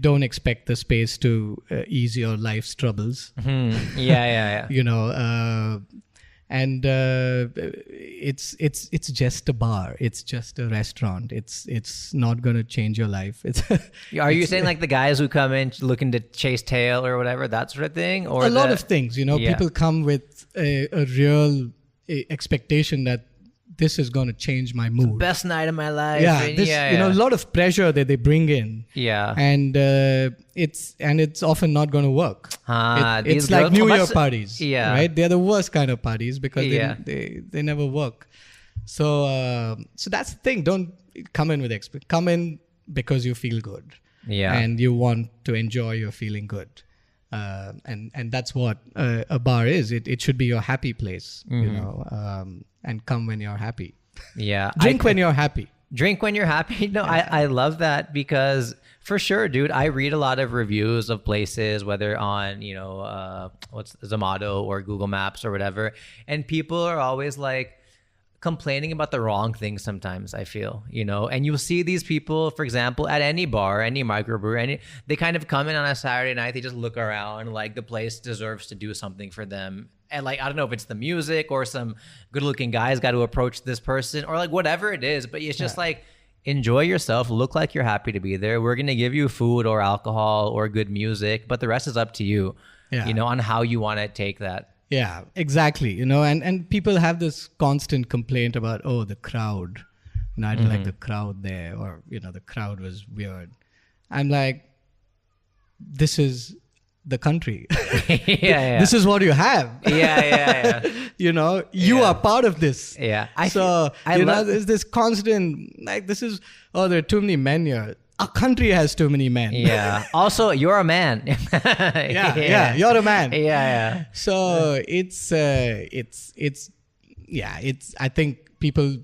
Don't expect the space to ease your life's troubles. Mm-hmm. Yeah. And it's just a bar. It's just a restaurant. It's not going to change your life. Are you saying like the guys who come in looking to chase tail or whatever, that sort of thing? Or a lot of things, people come with a real expectation that this is going to change my mood. Best night of my life. A lot of pressure that they bring in. Yeah. And it's often not going to work. It's like New Year parties. Yeah. Right? They're the worst kind of parties because they never work. So that's the thing. Don't come in with come in because you feel good. Yeah. And you want to enjoy your feeling good. And that's what a bar is. It should be your happy place, and come when you're happy. Yeah. Drink when you're happy. Drink when you're happy. No, I love that because for sure, dude, I read a lot of reviews of places, whether on, what's Zomato or Google Maps or whatever. And people are always like complaining about the wrong things sometimes, I feel, and you'll see these people, for example, at any bar, any microbrewery, they kind of come in on a Saturday night, they just look around like the place deserves to do something for them. And like, I don't know if it's the music or some good looking guy's got to approach this person or like whatever it is, but it's just like, enjoy yourself, look like you're happy to be there. We're going to give you food or alcohol or good music, but the rest is up to you, on how you want to take that. Yeah, exactly. And people have this constant complaint about, the crowd. I didn't like the crowd there, or, the crowd was weird. I'm like, this is the country. Yeah. This is what you have. Yeah. You are part of this. Yeah. There's this constant, like, there are too many men here. our country has too many men. Yeah. Also, you're a man. yeah, you're a man. Yeah. So I think people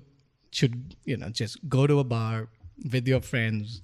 should, just go to a bar with your friends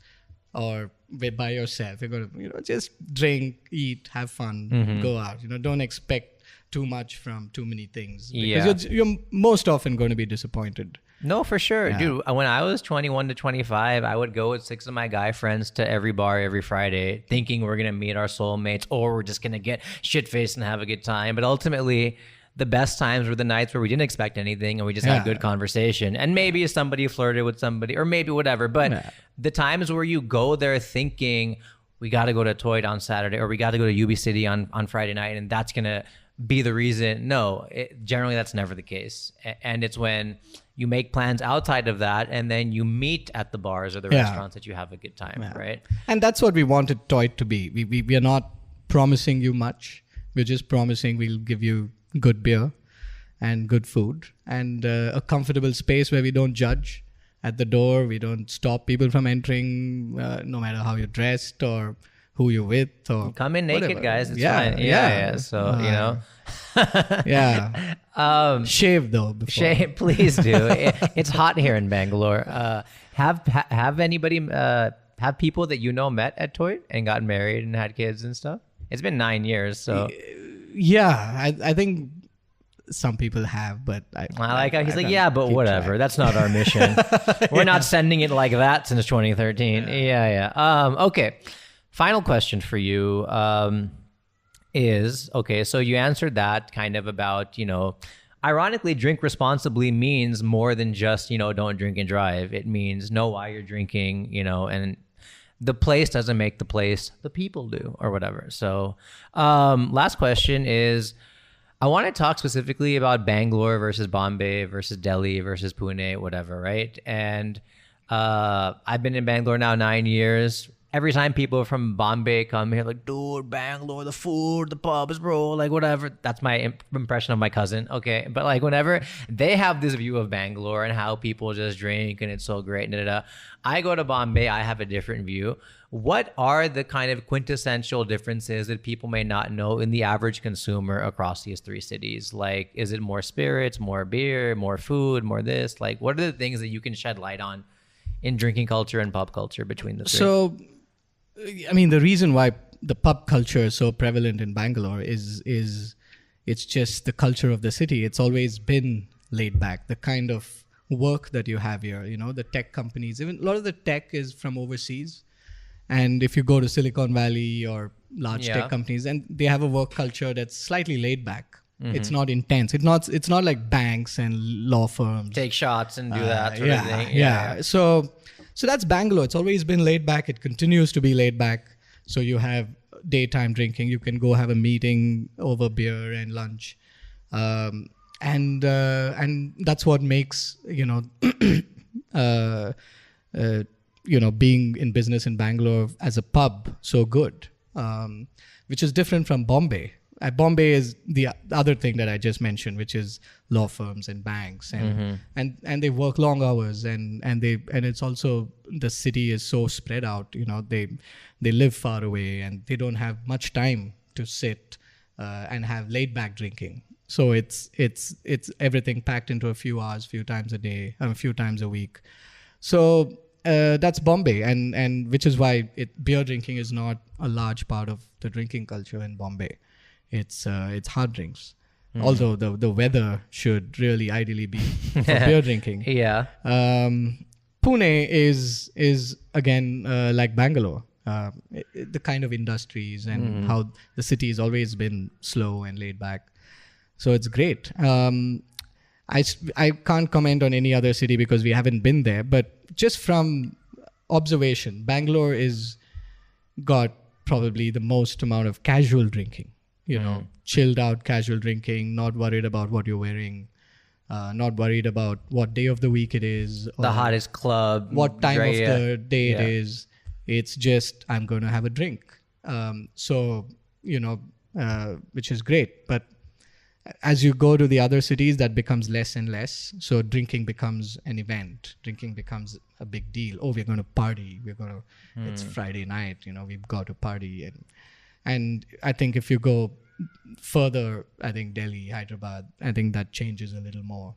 or by yourself. You're going to, just drink, eat, have fun, go out. Don't expect too much from too many things because you're most often going to be disappointed. No, for sure. Yeah. Dude, when I was 21 to 25, I would go with 6 of my guy friends to every bar every Friday thinking we're going to meet our soulmates or we're just going to get shit-faced and have a good time. But ultimately, the best times were the nights where we didn't expect anything and we just had a good conversation. And maybe somebody flirted with somebody or maybe whatever. But the times where you go there thinking we got to go to Toit on Saturday or we got to go to UB City on Friday night and that's going to be the reason. No, generally that's never the case. And it's when you make plans outside of that and then you meet at the bars or the restaurants that you have a good time, right? And that's what we wanted Toit to be. We are not promising you much. We're just promising we'll give you good beer and good food and a comfortable space where we don't judge at the door. We don't stop people from entering no matter how you're dressed or who you're with or come in naked, whatever. Guys. It's fine. Yeah. So, shave though. Before. Shave, please do. It's hot here in Bangalore. Have anybody, have people that met at Toit and got married and had kids and stuff? It's been 9 years, so. Yeah, I think some people have, but I like how he's like, yeah, but whatever. Track. That's not our mission. We're not sending it like that since 2013. Yeah. Okay. Final question for you is, okay, so you answered that kind of about, ironically, drink responsibly means more than just, don't drink and drive. It means know why you're drinking, and the place doesn't make the place, the people do, or whatever. So last question is, I want to talk specifically about Bangalore versus Bombay versus Delhi versus Pune, whatever, right? And I've been in Bangalore now 9 years. Every time people from Bombay come here, like, dude, Bangalore, the food, the pubs, bro, like, whatever. That's my impression of my cousin, okay? But, like, whenever they have this view of Bangalore and how people just drink and it's so great, I go to Bombay, I have a different view. What are the kind of quintessential differences that people may not know in the average consumer across these 3 cities? Like, is it more spirits, more beer, more food, more this? Like, what are the things that you can shed light on in drinking culture and pub culture between the 3? So, I mean, the reason why the pub culture is so prevalent in Bangalore is it's just the culture of the city. It's always been laid back. The kind of work that you have here, the tech companies, even a lot of the tech is from overseas. And if you go to Silicon Valley or large tech companies, and they have a work culture that's slightly laid back. Mm-hmm. It's not intense. It's not like banks and law firms. Take shots and do that sort of thing. Yeah. So that's Bangalore. It's always been laid back. It continues to be laid back. So you have daytime drinking. You can go have a meeting over beer and lunch. And that's what makes, being in business in Bangalore as a pub so good, which is different from Bombay. Bombay is the other thing that I just mentioned, which is law firms and banks, and they work long hours, and it's also, the city is so spread out. They live far away and they don't have much time to sit and have laid back drinking. So it's everything packed into a few hours, few times a day, a few times a week. So that's Bombay, and which is why beer drinking is not a large part of the drinking culture in Bombay. It's hard drinks. Although the weather should really ideally be for beer drinking. Yeah. Pune is again like Bangalore. The kind of industries and how the city has always been slow and laid back. So it's great. I can't comment on any other city because we haven't been there. But just from observation, Bangalore is got probably the most amount of casual drinking. Chilled out casual drinking, not worried about what you're wearing, not worried about what day of the week it is. The hottest club. What time of the day it is. It's just, I'm going to have a drink. Which is great. But as you go to the other cities, that becomes less and less. So drinking becomes an event. Drinking becomes a big deal. Oh, we're going to party. It's Friday night. We've got to party. And I think if you go further, I think Delhi, Hyderabad, I think that changes a little more,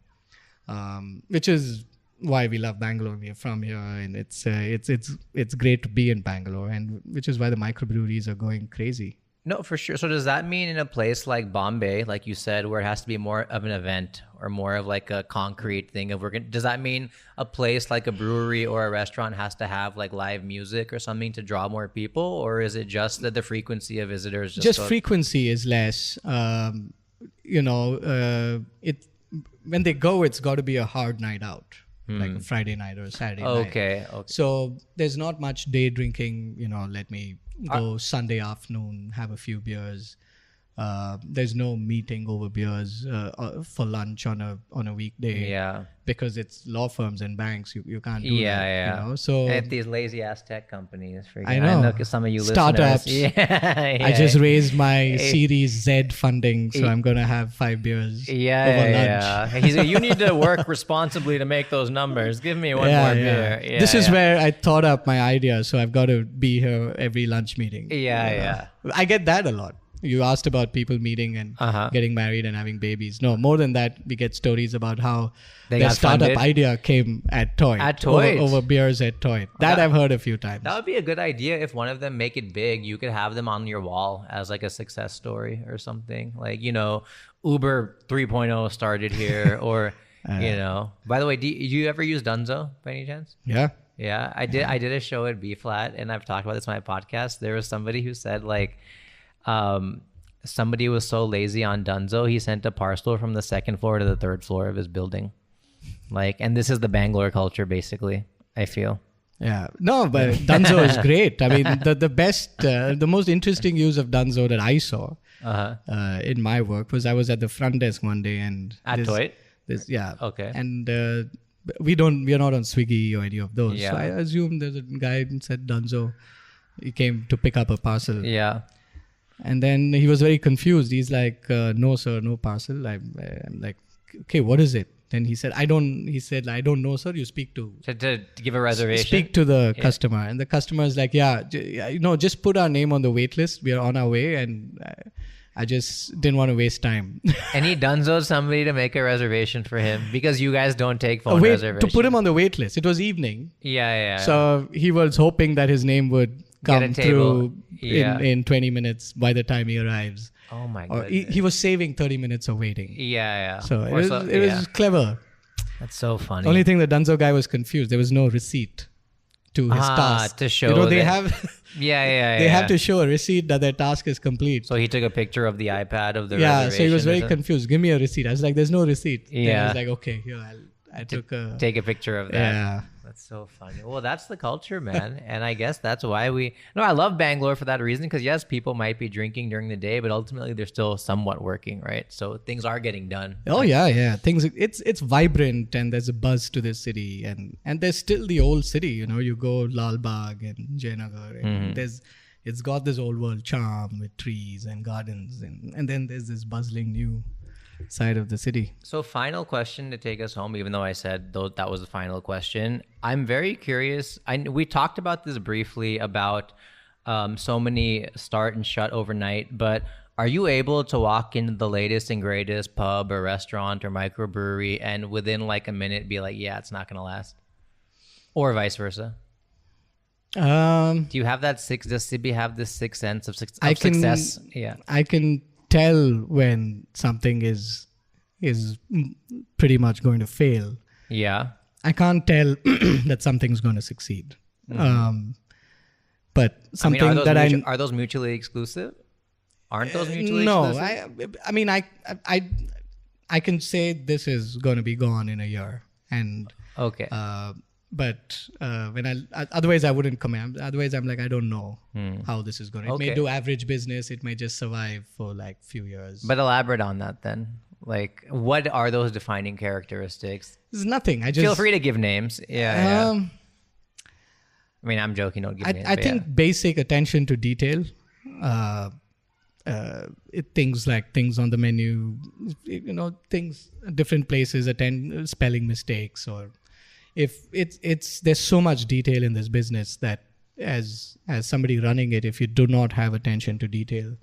which is why we love Bangalore. We are from here, and it's great to be in Bangalore, and which is why the microbreweries are going crazy. No, for sure. So does that mean in a place like Bombay, like you said, where it has to be more of an event or more of like a concrete thing does that mean a place like a brewery or a restaurant has to have like live music or something to draw more people? Or is it just that the frequency of visitors frequency is less. When they go, it's got to be a hard night out, like a Friday night or a Saturday night. Okay. So there's not much day drinking, let me go Sunday afternoon, have a few beers. There's no meeting over beers for lunch on a weekday. Yeah. Because it's law firms and banks, you can't do that. Yeah. So at these lazy ass tech companies. I know some of you startups. Listeners. Yeah. I just raised my Series Z funding, so I'm gonna have 5 beers over lunch. He's like, you need to work responsibly to make those numbers. Give me one more beer. Yeah, this is where I thought up my idea, so I've got to be here every lunch meeting. Yeah. I get that a lot. You asked about people meeting and getting married and having babies. No, more than that, we get stories about how their startup idea came at Toit. Over beers at Toit. That I've heard a few times. That would be a good idea if one of them make it big. You could have them on your wall as like a success story or something. Like, Uber 3.0 started here or, By the way, do you ever use Dunzo by any chance? Yeah. Yeah, I did a show at B Flat and I've talked about this on my podcast. There was somebody who said like, somebody was so lazy on Dunzo, he sent a parcel from the 2nd floor to the 3rd floor of his building. And this is the Bangalore culture, basically, I feel. Yeah. No, but Dunzo is great. I mean, the best, the most interesting use of Dunzo that I saw in my work was I was at the front desk one day and... At Toit? Okay. And we are not on Swiggy or any of those. Yeah. So I assumed there's a guy who said Dunzo. He came to pick up a parcel. Yeah. And then he was very confused. He's like, no, sir, no parcel. I'm like, okay, what is it? Then he said, I don't know, sir. You speak to give a reservation. Speak to the customer. And the customer is like, just put our name on the wait list. We are on our way. And I just didn't want to waste time. And he Dunzoed somebody to make a reservation for him because you guys don't take phone reservations. To put him on the wait list. It was evening. Yeah. So he was hoping that his name would come through in 20 minutes by the time he arrives. Oh my goodness. He was saving 30 minutes of waiting. Yeah. So it was clever. That's so funny. Only thing the Dunzo guy was confused. There was no receipt to his task. To show they have they have to show a receipt that their task is complete. So he took a picture of the iPad of the reservation. So he was very confused. Give me a receipt. I was like, there's no receipt. Yeah. Then I was like, okay, here I took take a picture of that. Yeah. That's so funny. Well, that's the culture, man. And I guess that's why I love Bangalore for that reason. Because yes, people might be drinking during the day, but ultimately they're still somewhat working, right? So things are getting done. Oh yeah. It's vibrant and there's a buzz to this city and there's still the old city. You go Lal Bagh and Jayanagar and it's got this old world charm with trees and gardens and then there's this bustling new side of the city. So final question to take us home, even though I said that was the final question. I'm very curious. We talked about this briefly about so many start and shut overnight, but are you able to walk into the latest and greatest pub or restaurant or microbrewery and within like a minute be like, yeah, it's not going to last? Or vice versa? Do you have that does Sibi have this sixth sense of success? Yeah. I can tell when something is pretty much going to fail. Yeah. I can't tell that something's going to succeed. But something are those mutually exclusive? Aren't those mutually exclusive? I mean, I can say this is going to be gone in a year, and okay. But otherwise I wouldn't comment. Otherwise I'm like, I don't know how this is going to. It may do average business. It may just survive for like few years. But elaborate on that then. Like, what are those defining characteristics? There's nothing. Feel free to give names. Yeah. I mean, I'm joking. Don't give names. I think basic attention to detail. things on the menu, things, different places attend spelling mistakes, or if there's so much detail in this business that as somebody running it, if you do not have attention to detail,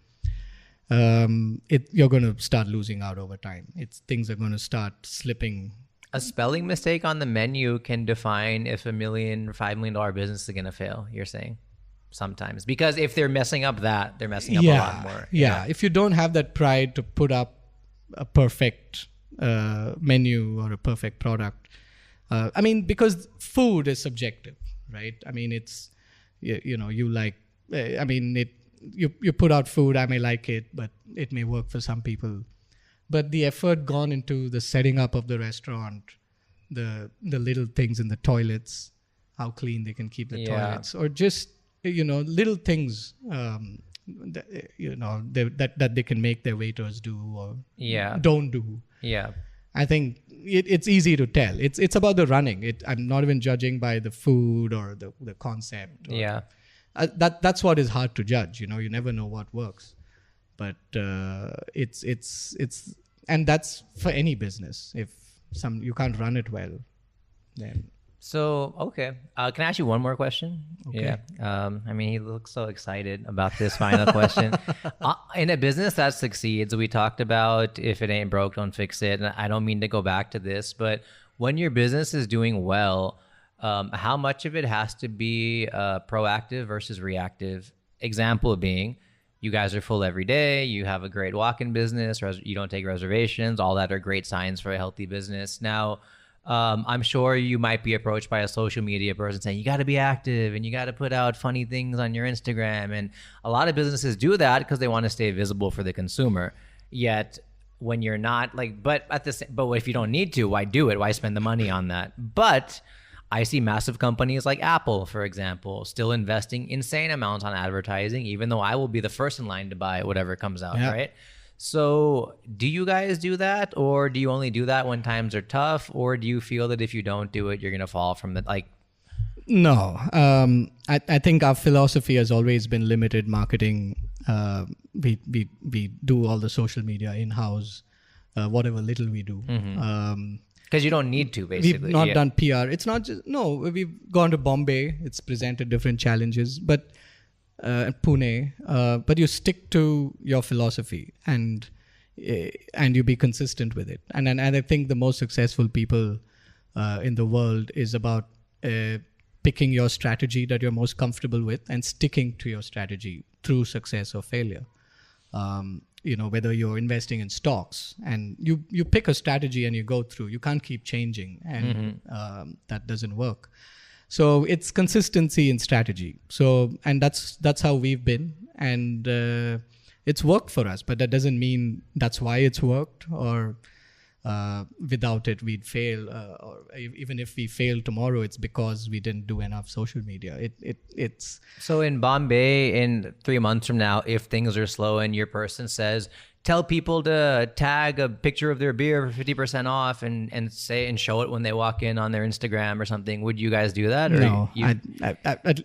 you're going to start losing out over time. Things are going to start slipping. A spelling mistake on the menu can define if $5 million business is going to fail, you're saying? Sometimes. Because if they're messing up that, they're messing up a lot more. Yeah. If you don't have that pride to put up a perfect menu or a perfect product, because food is subjective, right? It's, you like, you put out food, I may like it, but it may work for some people. But the effort gone into the setting up of the restaurant, the little things in the toilets, how clean they can keep the toilets, or just, little things, that they can make their waiters do or don't do. Yeah. I think it's easy to tell. It's about the running. I'm not even judging by the food or the concept. That's what is hard to judge. You never know what works. But and that's for any business. If you can't run it well, then. So, okay. Can I ask you one more question? Okay. Yeah. He looks so excited about this final question. In a business that succeeds, we talked about if it ain't broke, don't fix it. And I don't mean to go back to this, but when your business is doing well, how much of it has to be proactive versus reactive? Example being, you guys are full every day. You have a great walk-in business. You don't take reservations. All that are great signs for a healthy business. Now, I'm sure you might be approached by a social media person saying, you got to be active and you got to put out funny things on your Instagram. And a lot of businesses do that because they want to stay visible for the consumer. Yet when you're not but if you don't need to, why do it? Why spend the money on that? But I see massive companies like Apple, for example, still investing insane amounts on advertising, even though I will be the first in line to buy whatever comes out, right? So do you guys do that, or do you only do that when times are tough, or do you feel that if you don't do it, you're going to fall from the No. I think our philosophy has always been limited marketing. We do all the social media in-house, whatever little we do. Because you don't need to, basically. We've not done PR. It's not just, we've gone to Bombay. It's presented different challenges, but Pune, but you stick to your philosophy and you be consistent with it. And I think the most successful people in the world is about picking your strategy that you're most comfortable with and sticking to your strategy through success or failure. Whether you're investing in stocks and you pick a strategy and you go through, you can't keep changing, and that doesn't work. So it's consistency in strategy. And that's how we've been, and it's worked for us. But that doesn't mean that's why it's worked, or without it we'd fail. Or even if we fail tomorrow, it's because we didn't do enough social media. It's so in Bombay in 3 months from now, if things are slow and your person says, tell people to tag a picture of their beer for 50% off and say and show it when they walk in on their Instagram or something, would you guys do that? Or no,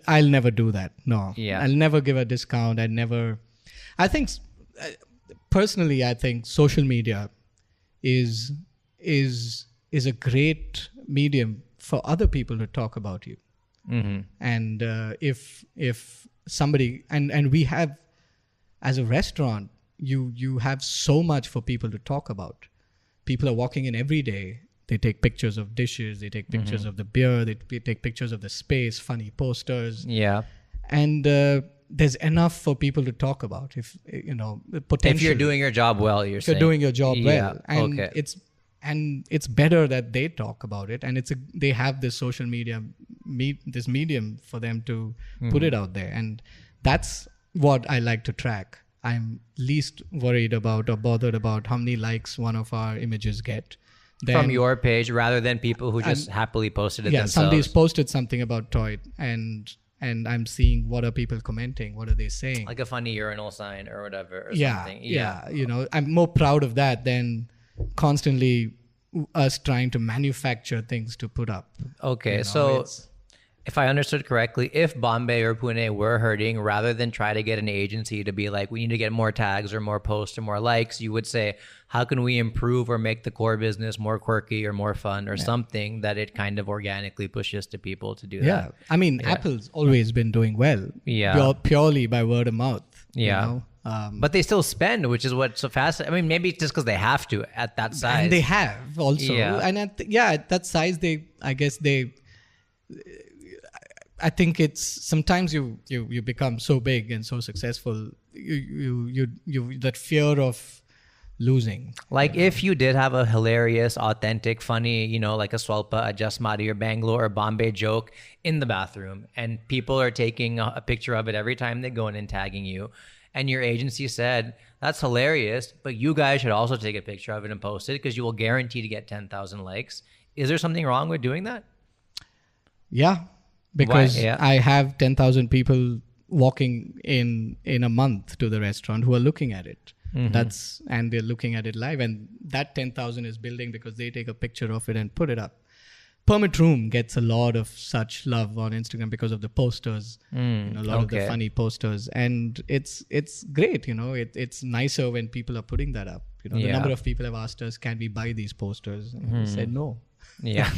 I'll never do that. No, yeah, I'll never give a discount. I think personally, I think social media is a great medium for other people to talk about you. And if somebody and we have, as a restaurant, you have so much for people to talk about. People are walking in every day. They take pictures of dishes. They take pictures of the beer. They take pictures of the space, funny posters. Yeah. And there's enough for people to talk about. If potentially, if you're doing your job well, you're doing your job well, and it's better that they talk about it, and they have this social media, this medium for them to put it out there, and that's what I like to track. I'm least worried about or bothered about how many likes one of our images get. From your page, rather than people who just happily posted it themselves. Somebody's posted something about Toit, and I'm seeing what are people commenting, what are they saying. Like a funny urinal sign or whatever. Or something. Yeah. I'm more proud of that than constantly us trying to manufacture things to put up. Okay, If I understood correctly, if Bombay or Pune were hurting, rather than try to get an agency to be like, we need to get more tags or more posts or more likes, you would say, how can we improve or make the core business more quirky or more fun or something that it kind of organically pushes to people to do that? Yeah. I mean, Apple's always been doing well. Yeah. Purely by word of mouth. Yeah. You know? But they still spend, which is what's so fascinating. I mean, maybe it's just because they have to at that size. And they have also. Yeah. And at that size, I think it's sometimes you become so big and so successful, you that fear of losing. Like if you did have a hilarious, authentic, funny, you know, like a Swalpa, a Jasmati or Bangalore or Bombay joke in the bathroom, and people are taking a picture of it every time they go in and tagging you, and your agency said, that's hilarious, but you guys should also take a picture of it and post it because you will guarantee to get 10,000 likes. Is there something wrong with doing that? Yeah. Because Why? Yeah. I have 10,000 people walking in a month to the restaurant who are looking at it. And they're looking at it live, and that 10,000 is building because they take a picture of it and put it up. Permit Room gets a lot of such love on Instagram because of the posters, a lot of the funny posters, and it's great. You know, it's nicer when people are putting that up. You know, the number of people have asked us, can we buy these posters? And we said no. Yeah.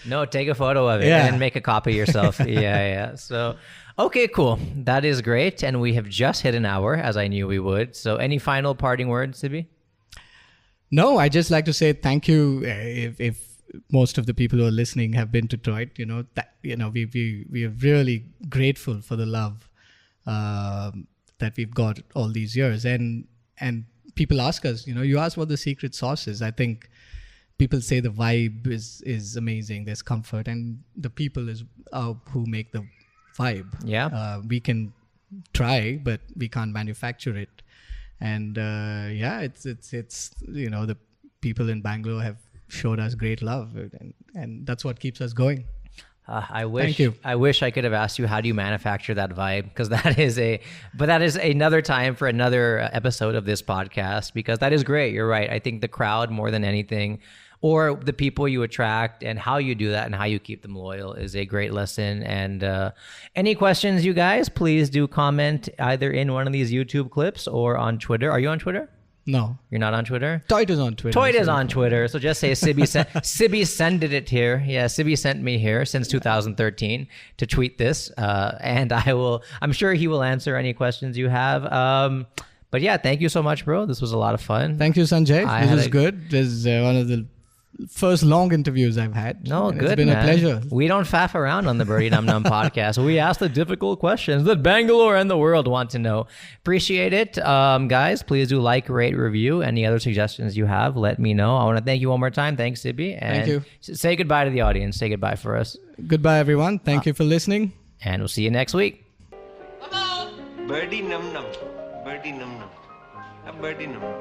No, take a photo of it and make a copy yourself. Yeah. So, okay, cool. That is great. And we have just hit an hour, as I knew we would. So any final parting words, Sibi? No, I just like to say thank you. If most of the people who are listening have been to Toit, we are really grateful for the love that we've got all these years. And people ask us, you ask what the secret sauce is. I think people say the vibe is amazing. There's comfort, and the people is who make the vibe. Yeah. We can try, but we can't manufacture it. And it's the people in Bangalore have showed us great love, and that's what keeps us going. Thank you. I wish I could have asked you, how do you manufacture that vibe? Because that is another time for another episode of this podcast, because that is great. You're right. I think the crowd more than anything, or the people you attract and how you do that and how you keep them loyal, is a great lesson. And any questions, you guys, please do comment either in one of these YouTube clips or on Twitter. Are you on Twitter? No. You're not on Twitter? Toit is on Twitter. Toit is on Twitter. So just say Sibi sent it here. Yeah, Sibi sent me here since 2013 to tweet this. And I'm sure he will answer any questions you have. But yeah, thank you so much, bro. This was a lot of fun. Thank you, Sanjay. This was good. This is one of the first long interviews I've had. No, good, It's been man. a pleasure. We don't faff around on the Birdy Num Num podcast. We ask the difficult questions that Bangalore and the world want to know. Appreciate it. Guys, please do like, rate, review. Any other suggestions you have, let me know. I want to thank you one more time. Thanks, Sibi. And thank you. Say goodbye to the audience. Say goodbye for us. Goodbye, everyone. Thank you for listening. And we'll see you next week. Birdy num num. Birdy num num. A birdie num num.